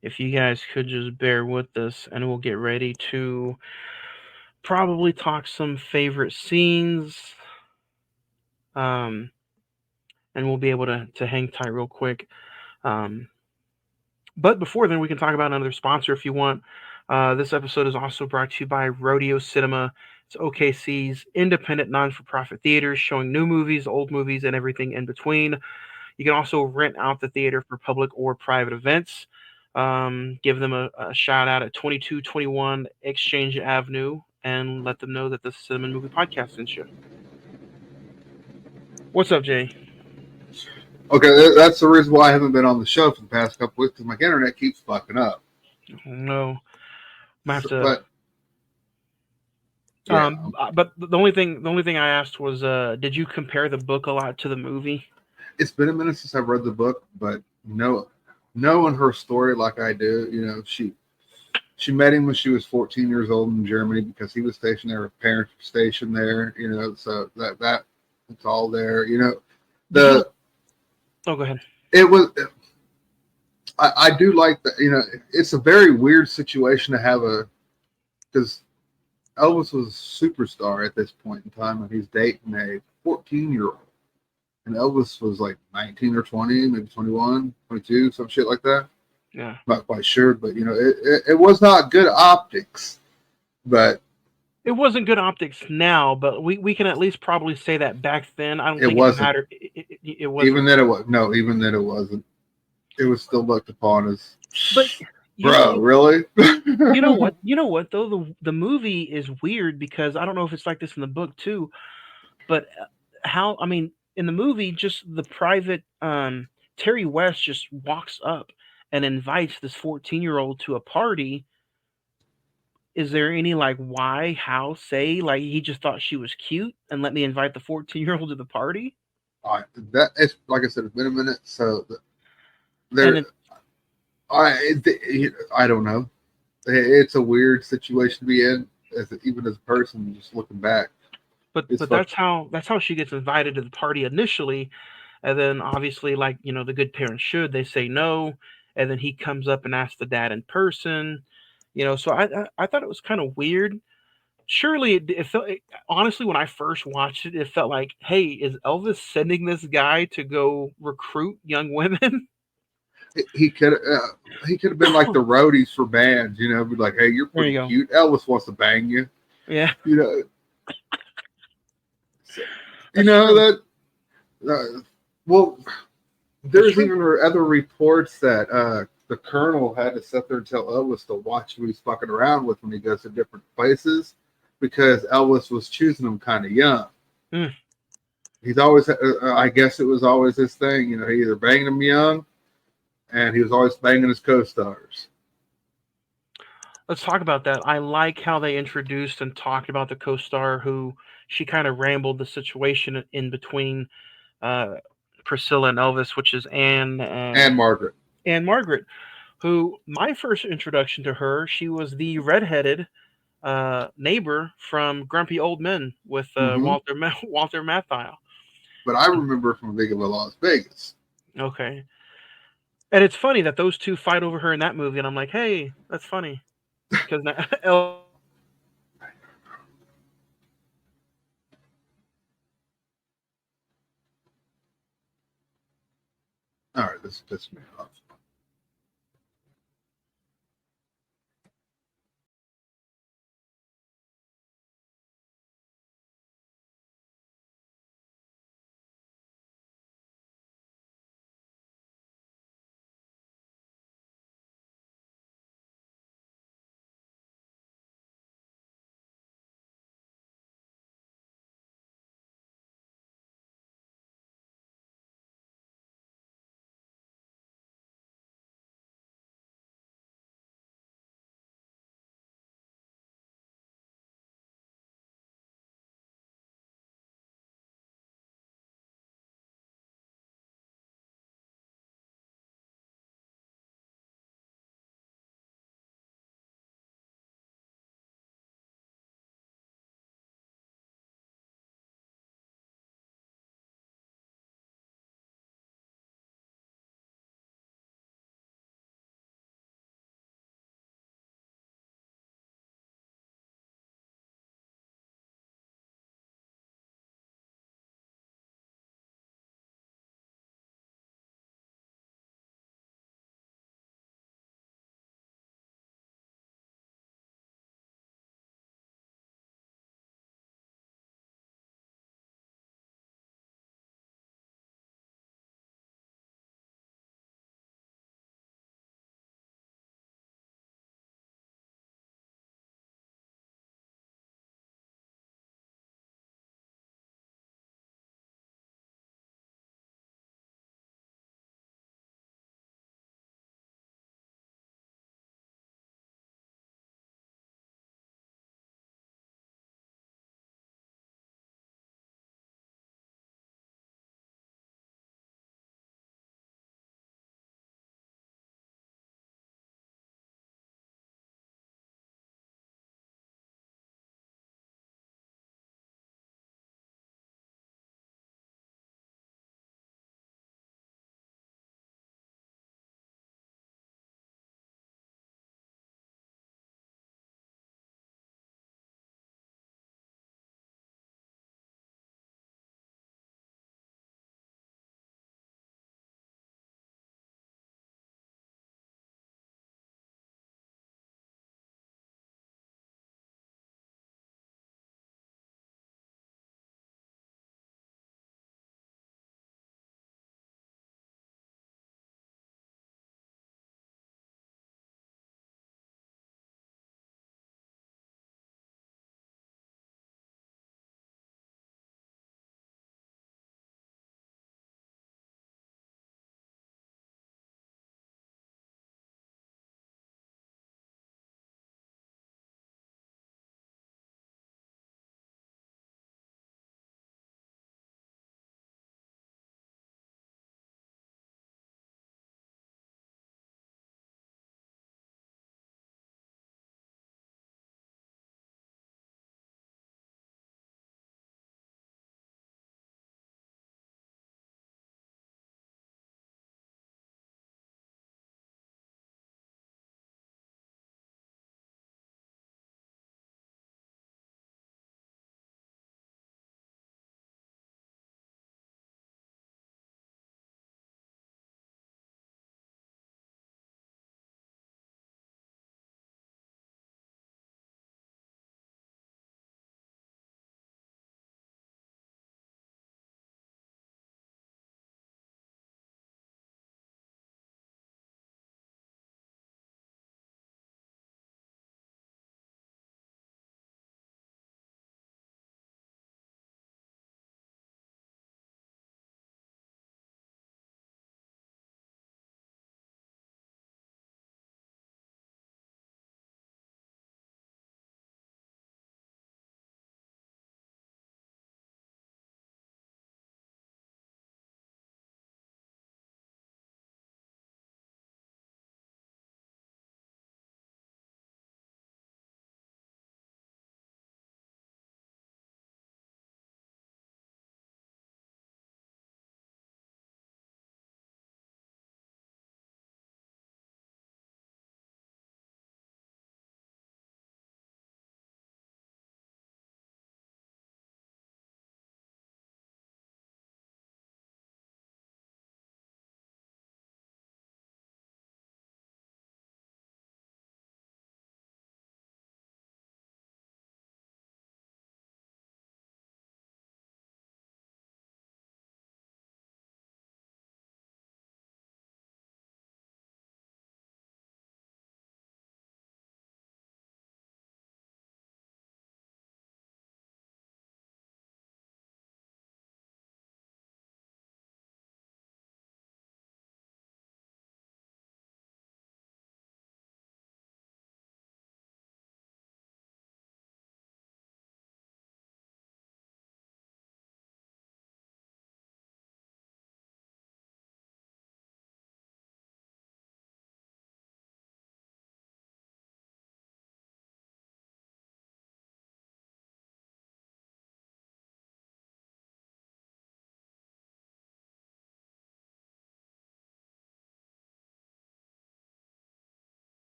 If you guys could just bear with us, and we'll get ready to probably talk some favorite scenes. And we'll be able to hang tight real quick. But before then, we can talk about another sponsor if you want. This episode is also brought to you by Rodeo Cinema. It's OKC's independent non-for-profit theaters showing new movies, old movies, and everything in between. You can also rent out the theater for public or private events. Give them a shout out at 2221 Exchange Avenue and let them know that the Cine-Men Movie Podcast sent you. What's up, Jay? Okay, that's the reason why I haven't been on the show for the past couple weeks because my internet keeps fucking up. No, I have to. But yeah. But the only thing I asked was, did you compare the book a lot to the movie? It's been a minute since I've read the book, but knowing her story like I do, she met him when she was 14 years old in Germany because he was stationed there, her parents were stationed there, so that it's all there, Oh, go ahead. it was. I do like that. You know, it's a very weird situation to have because Elvis was a superstar at this point in time, and he's dating a 14-year-old. And Elvis was like 19 or 20, maybe 21, 22, some shit like that. Yeah. Not quite sure, but you know, it was not good optics. But it wasn't good optics now, but we can at least probably say that back then. I don't it think wasn't. it mattered. It wasn't. Even then, it was no. Even then, it wasn't. It was still looked upon as. But bro, really? You know what? You know what though? The movie is weird because I don't know if it's like this in the book too, but how? I mean, in the movie, just the private Terry West just walks up and invites this 14-year-old to a party. Is there any like why, how, say like he just thought she was cute and let me invite the 14-year-old to the party? That is like I said, it's been a minute, so I don't know. It's a weird situation to be in, even as a person, just looking back. But that's how she gets invited to the party initially, and then obviously, like the good parents should, they say no, and then he comes up and asks the dad in person. So I thought it was kind of weird. Surely it felt honestly when I first watched it, it felt like, hey, is Elvis sending this guy to go recruit young women? He could have been like the roadies for bands, be like, hey, you're pretty cute. Elvis wants to bang you. Yeah. Well, there's even other reports that the colonel had to sit there and tell Elvis to watch who he's fucking around with when he goes to different places because Elvis was choosing them kind of young. Mm. He's always, I guess it was always his thing, he either banged them young and he was always banging his co-stars. Let's talk about that. I like how they introduced and talked about the co-star who she kind of rambled the situation in between Priscilla and Elvis, which is Anne and Margaret. Anne Margaret, who my first introduction to her, she was the redheaded neighbor from Grumpy Old Men with Walter Matthau. But I remember from Big of Las Vegas. Okay. And it's funny that those two fight over her in that movie, and I'm like, hey, that's funny. Because all right, this pissed me off.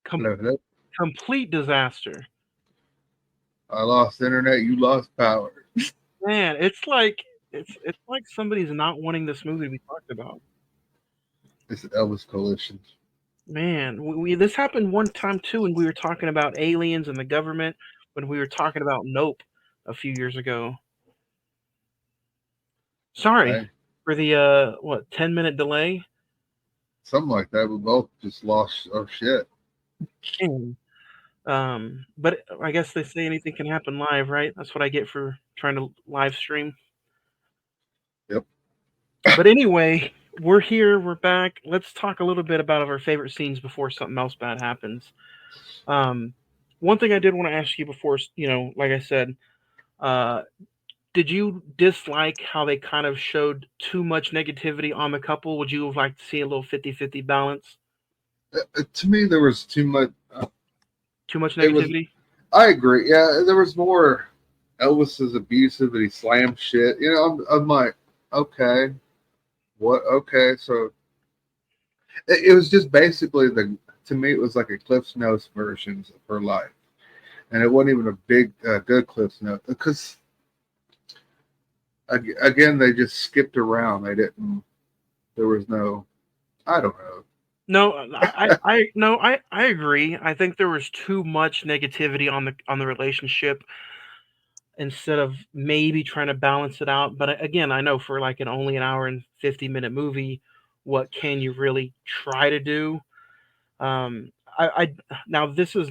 Hello, hello. Complete disaster. I lost internet. You lost power. Man, it's like somebody's not wanting this movie to be talked about. It's the Elvis Coalition. Man, this happened one time too when we were talking about aliens and the government when we were talking about Nope a few years ago. Sorry Hey, for the 10-minute delay. something like that. We both just lost our shit. King. But I guess they say anything can happen live, right? That's what I get for trying to live stream. Yep. But anyway, we're here, we're back. Let's talk a little bit about our favorite scenes before something else bad happens. One thing I did want to ask you before, like I said, uh, did you dislike how they kind of showed too much negativity on the couple? Would you have liked to see a little 50-50 balance? To me, there was too much. Too much It was. negativity? I agree. Yeah, there was more. Elvis is abusive and he slams shit. I'm like, okay, what? Okay, so it was just basically to me it was like a Cliff's Notes versions of her life, and it wasn't even a big good Cliff's Note because again they just skipped around. They didn't. There was no. I don't know. No, I agree. I think there was too much negativity on the relationship instead of maybe trying to balance it out. But again, I know for like only an hour and 50-minute movie, what can you really try to do? I now this is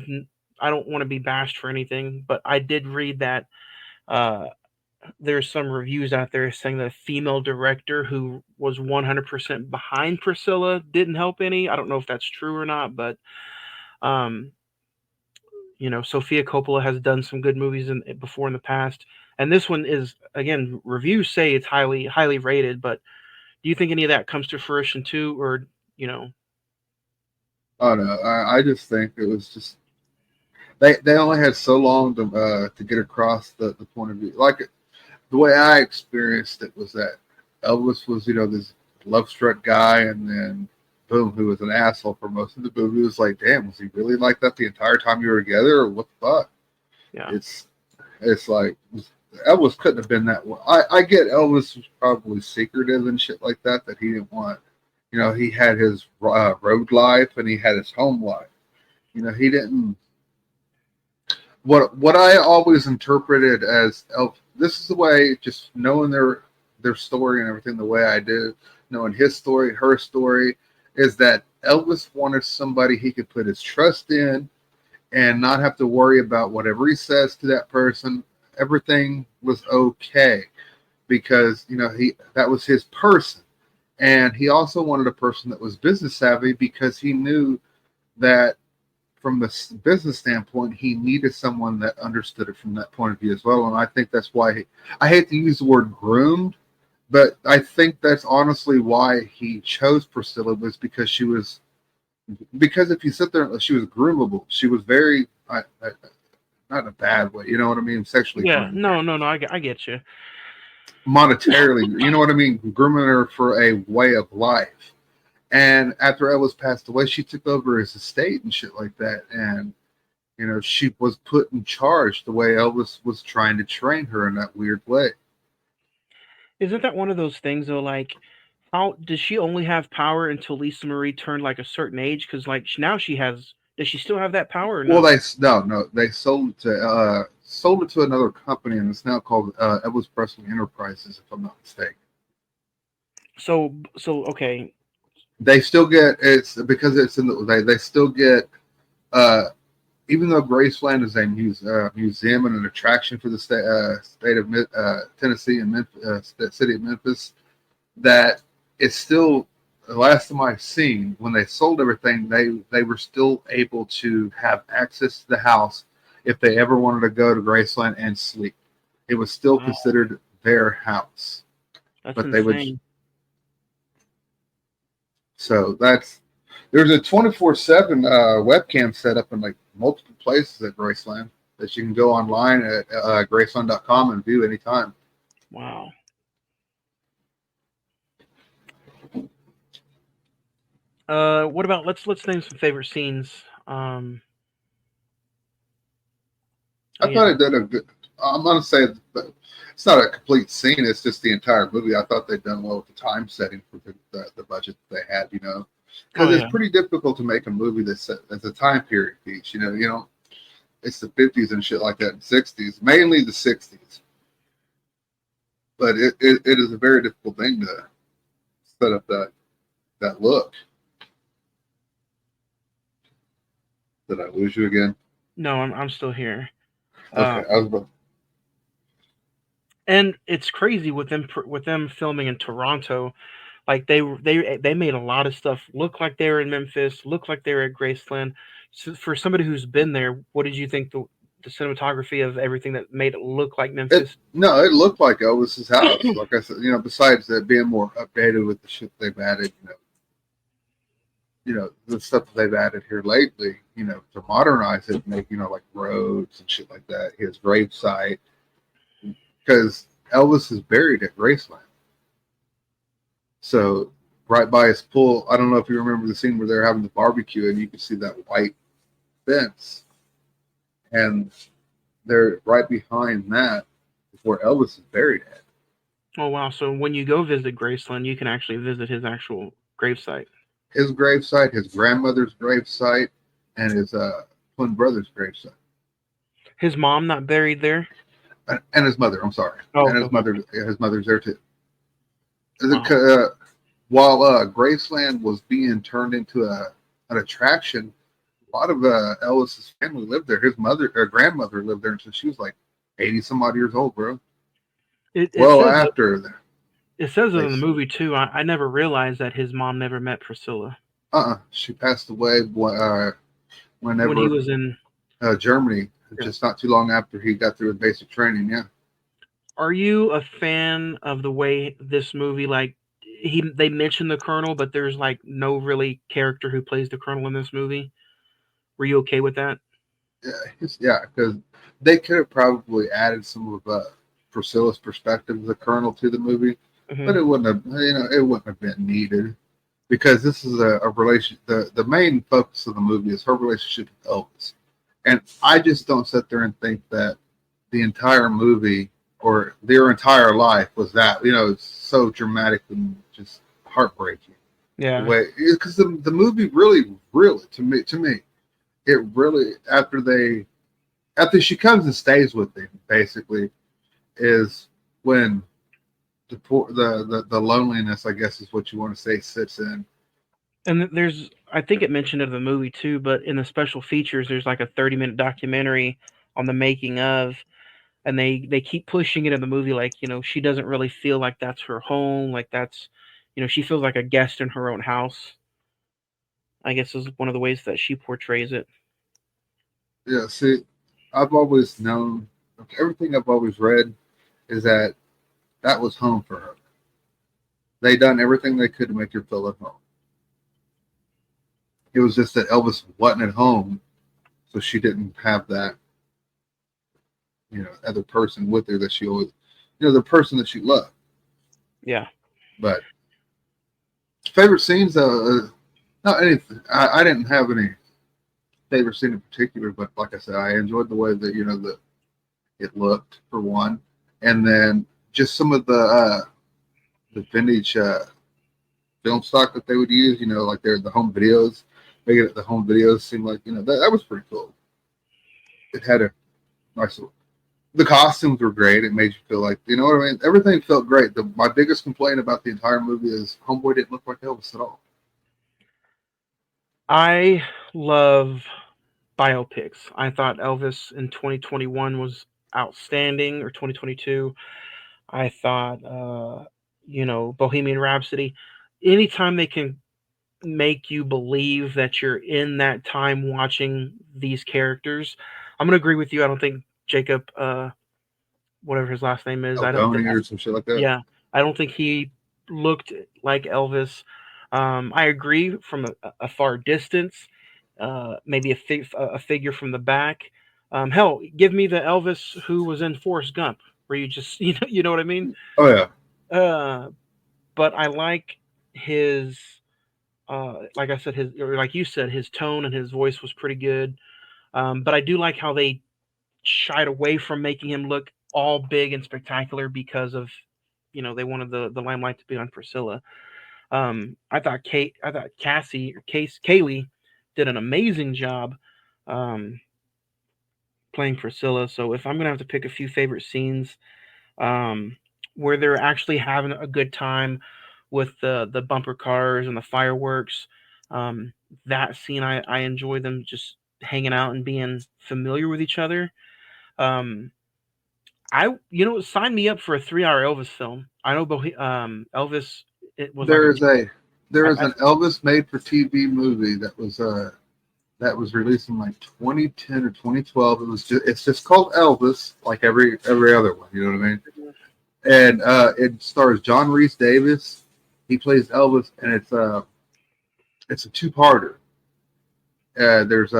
I don't want to be bashed for anything, but I did read that uh, there's some reviews out there saying that a female director who was 100% behind Priscilla didn't help any. I don't know if that's true or not, but um, Sofia Coppola has done some good movies before in the past, and this one is again reviews say it's highly rated. But do you think any of that comes to fruition too, or you know? I don't know. I just think it was just they only had so long to get across the point of view. Like the way I experienced it was that Elvis was this love struck guy, and then boom, who was an asshole for most of the movie. It was like, damn, was he really like that the entire time you were together, or what the fuck? Yeah. It's like Elvis couldn't have been that one. I get Elvis was probably secretive and shit like that he didn't want. He had his road life and he had his home life. He didn't. What I always interpreted as Elvis. This is the way, just knowing their story and everything the way I did, knowing his story, her story, is that Elvis wanted somebody he could put his trust in and not have to worry about whatever he says to that person. Everything was okay because that was his person, and he also wanted a person that was business savvy because he knew that from the business standpoint he needed someone that understood it from that point of view as well. And I think that's why I hate to use the word groomed, but I think that's honestly why he chose Priscilla, was because because if you sit there, she was groomable. She was very, not in a bad way, you know what I mean? Sexually Yeah. groomed. No. I get you. Monetarily, you know what I mean? Grooming her for a way of life. And after Elvis passed away, she took over his estate and shit like that. And, she was put in charge the way Elvis was trying to train her in that weird way. Isn't that one of those things though? Like, how does she only have power until Lisa Marie turned like a certain age? Because like now she has. Does she still have that power or Well, no? they sold it to another company, and it's now called Elvis Presley Enterprises, if I'm not mistaken. So okay. They still get it's because it's in they still get uh, even though Graceland is a museum and an attraction for the state of Tennessee and the city of Memphis, that it's still, the last time I've seen, when they sold everything, they were still able to have access to the house if they ever wanted to go to Graceland and sleep. It was still Wow, considered their house, that's but they would. insane. So there's a 24/7 webcam set up in like multiple places at Graceland that you can go online at graceland.com and view anytime. Wow. What about let's name some favorite scenes Um, I yeah. thought it did a good. I'm gonna say that it's not a complete scene. It's just the entire movie. I thought they'd done well with the time setting for the budget that they had. Oh Because it's yeah. pretty difficult to make a movie that's a time period piece. It's the 50s and shit like that, and 60s, mainly the 60s. But it is a very difficult thing to set up that look. Did I lose you again? No, I'm still here. Okay, I was about. And it's crazy with them filming in Toronto. Like they made a lot of stuff look like they were in Memphis, look like they were at Graceland. So for somebody who's been there, what did you think the cinematography of everything that made it look like Memphis? No, it looked like Elvis's house. Like I said, besides that being more updated with the shit they've added, the stuff that they've added here lately, to modernize it, make like roads and shit like that. His gravesite, because Elvis is buried at Graceland. So right by his pool, I don't know if you remember the scene where they're having the barbecue and you can see that white fence, and they're right behind that is where Elvis is buried at. Oh wow! So when you go visit Graceland, you can actually visit his actual gravesite. His gravesite, his grandmother's gravesite, and his twin brother's gravesite. His mom not buried there? And his mother, I'm sorry. Oh, and his okay. mother's there too. Wow. While Graceland was being turned into an attraction, a lot of Elvis's family lived there. His grandmother lived there until she was like 80 some odd years old, bro. It Well, says after that. it says it in the movie too. I never realized that his mom never met Priscilla. She passed away whenever When he was in Germany, Yeah. just not too long after he got through with basic training. Yeah. Are you a fan of the way this movie, like, they mention the Colonel, but there's like no really character who plays the Colonel in this movie? Were you okay with that? Yeah, because they could have probably added some of Priscilla's perspective of the Colonel to the movie, but Hmm. it wouldn't have been needed because this is a relation. The main focus of the movie is her relationship with Elvis, and I just don't sit there and think that the entire movie or their entire life was that. It's so dramatic and just heartbreaking. The Yeah. way because the movie really to me it really after she comes and stays with him basically is when the loneliness, I guess is what you want to say, sits in. And I think it mentioned it in the movie too, but in the special features, there's like a 30-minute documentary on the making of, and they keep pushing it in the movie, like, she doesn't really feel like that's her home, like that's, she feels like a guest in her own house. I guess is one of the ways that she portrays it. Yeah, see, I've always known, everything I've always read is that was home for her. They done everything they could to make her feel at home. It was just that Elvis wasn't at home, so she didn't have that, other person with her that she always, the person that she loved. Yeah. But favorite scenes, not anything. I didn't have any favorite scene in particular, but like I said, I enjoyed the way that that it looked for one, and then just some of the vintage film stock that they would use. Like the home videos, making it the home videos seem like that was pretty cool. It had a nice. The costumes were great. It made you feel like what I mean. Everything felt great. My biggest complaint about the entire movie is Homeboy didn't look like Elvis at all. I love biopics. I thought Elvis in 2021 was outstanding, or 2022. I thought, Bohemian Rhapsody. Anytime they can make you believe that you're in that time watching these characters, I'm gonna agree with you. I don't think Jacob, whatever his last name is, I don't think. Eldoni or some shit like that. Yeah, I don't think he looked like Elvis. I agree from a far distance, maybe a figure from the back. Hell, give me the Elvis who was in Forrest Gump, where you just you know what I mean. Oh yeah. But I like his like I said, like you said, his tone and his voice was pretty good. But I do like how they shied away from making him look all big and spectacular because of, they wanted the limelight to be on Priscilla. I thought Kaylee did an amazing job um, playing Priscilla. So if I'm gonna have to pick a few favorite scenes, um, where they're actually having a good time with the bumper cars and the fireworks, um, that scene I enjoy them just hanging out and being familiar with each other. Um, sign me up for a 3 hour Elvis film. I know, Elvis. It was like There is an Elvis made for TV movie that was released in like 2010 or 2012. It's just called Elvis, like every other one. You know what I mean? And it stars John Rhys Davis. He plays Elvis, and it's a two-parter. There's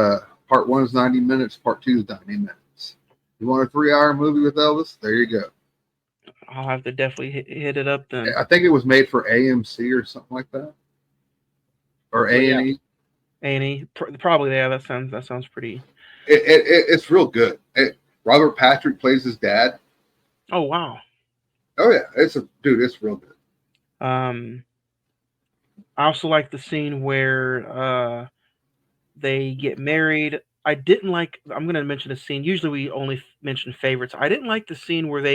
part one is 90 minutes, part two is 90 minutes. You want a 3 hour movie with Elvis? There you go. I'll have to definitely hit it up then. I think it was made for AMC or something like that, or A&E. A&E, probably. Yeah, that sounds pretty. It's real good. Robert Patrick plays his dad. Oh wow. Oh yeah, it's real good. I also like the scene where they get married. I didn't like. I'm going to mention a scene. Usually we only mention favorites. I didn't like the scene where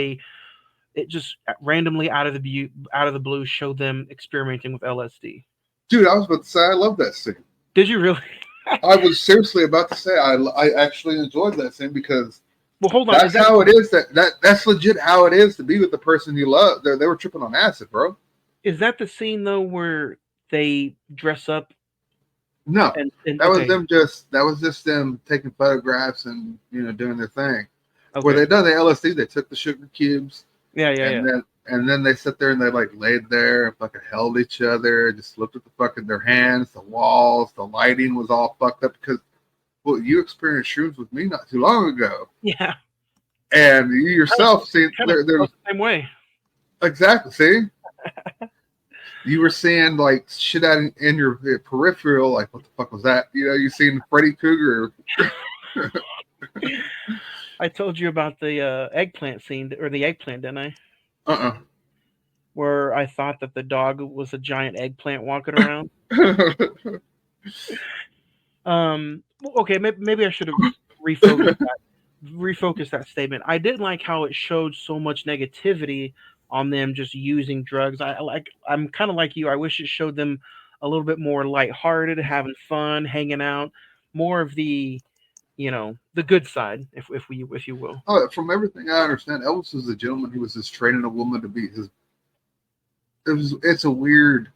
it just randomly out of the blue showed them experimenting with LSD. Dude, I was about to say I love that scene. Did you really? I was seriously about to say I actually enjoyed that scene because hold on. That's how it is. That's legit how it is to be with the person you love. They were tripping on acid, bro. Is that the scene though where they dress up? No, that was just them taking photographs and doing their thing. Okay. Where they done the LSD, they took the sugar cubes. And then they sit there and they like laid there and fucking held each other, just looked at their hands, the walls, the lighting was all fucked up because you experienced shrooms with me not too long ago. Yeah. And you yourself see they're the same way. Exactly. See? You were seeing like shit out in your peripheral, like what the fuck was that? You seen Freddy Krueger. I told you about the eggplant scene, or the eggplant, didn't I? Where I thought that the dog was a giant eggplant walking around. Okay, maybe I should have refocused that statement. I did like how it showed so much negativity on them just using drugs. I'm kind of like you. I wish it showed them a little bit more lighthearted, having fun, hanging out, more of the the good side, if you will. Oh, from everything I understand, Elvis was a gentleman. He was just training a woman to be his. It's a weird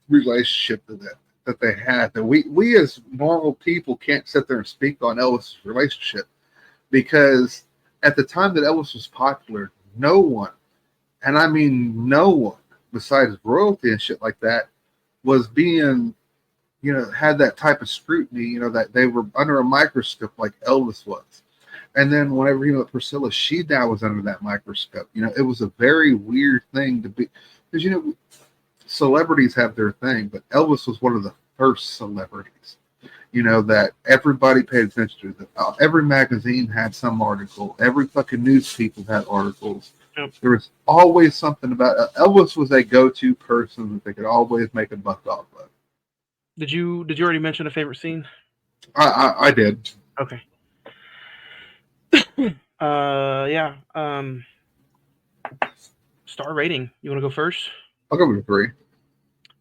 relationship that they had. That we as normal people can't sit there and speak on Elvis' relationship because at the time that Elvis was popular, no one, and I mean no one, besides royalty and shit like that, was being had that type of scrutiny, that they were under a microscope like Elvis was. And then whenever he met Priscilla, she now was under that microscope. It was a very weird thing to be, because, celebrities have their thing, but Elvis was one of the first celebrities, that everybody paid attention to. Every magazine had some article. Every fucking news people had articles. Yep. There was always something about Elvis was a go-to person that they could always make a buck off of. Did you already mention a favorite scene? I did. Okay. Yeah. Star rating. You want to go first? I'll go with 3.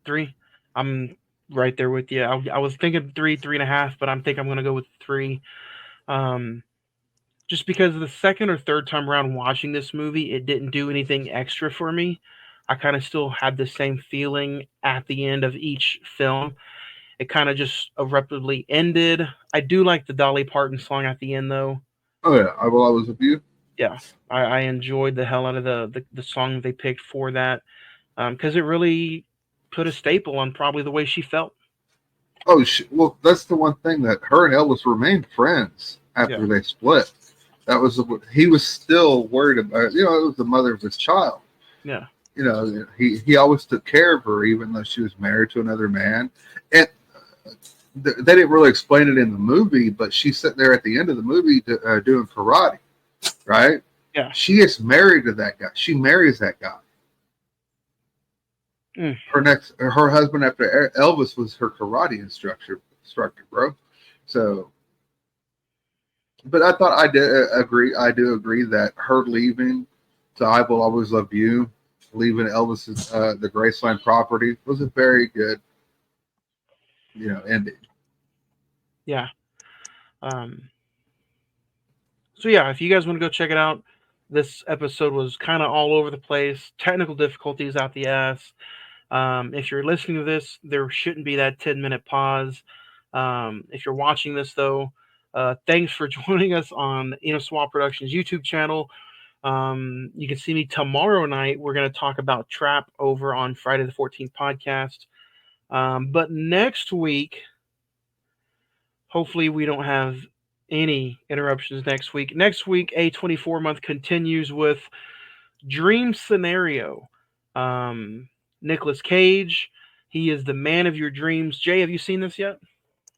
3. I'm right there with you. I was thinking 3.5, but I'm going to go with 3. Just because the second or third time around watching this movie, it didn't do anything extra for me. I kind of still had the same feeling at the end of each film. It kind of just abruptly ended. I do like the Dolly Parton song at the end, though. Oh, yeah. I Will Always With You. Yeah. I enjoyed the hell out of the song they picked for that because it really put a staple on probably the way she felt. Oh, well, that's the one thing that her and Elvis remained friends after they split. That was he was still worried about, it was the mother of his child. Yeah. you know, he always took care of her, even though she was married to another man. And they didn't really explain it in the movie, but she's sitting there at the end of the movie doing karate, right? Yeah. She gets married to that guy. She marries that guy. Mm. Her husband after Elvis was her karate instructor, bro. So, but I thought I do agree that her leaving to I Will Always Love You, leaving Elvis's the Graceland property was a very good, ending. Yeah. So yeah, if you guys want to go check it out, this episode was kind of all over the place. Technical difficulties out the ass. If you're listening to this, there shouldn't be that 10-minute pause. If you're watching this, though, thanks for joining us on Swap Productions YouTube channel. You can see me tomorrow night. We're going to talk about Trap over on Friday the 14th podcast. But next week, hopefully we don't have any interruptions next week. Next week, A24 month continues with Dream Scenario. Nicolas Cage, he is the man of your dreams. Jay, have you seen this yet?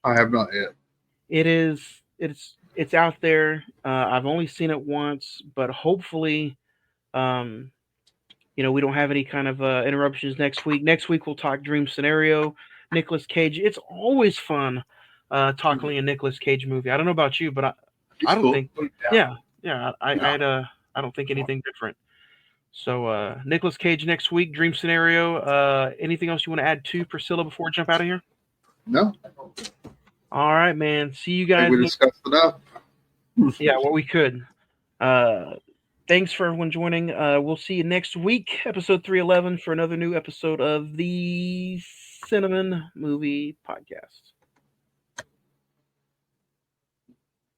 I have not yet. It's out there. I've only seen it once, but hopefully, we don't have any kind of interruptions next week. Next week we'll talk Dream Scenario, Nicolas Cage. It's always fun talking a Nicolas Cage movie. I don't know about you, but I don't think, I don't think anything different. So Nicolas Cage next week, Dream Scenario. Anything else you want to add to Priscilla before we jump out of here? No. All right, man. See you guys. We discussed enough. Yeah, well, we could. Thanks for everyone joining. We'll see you next week, episode 311, for another new episode of the Cine-Men Movie Podcast.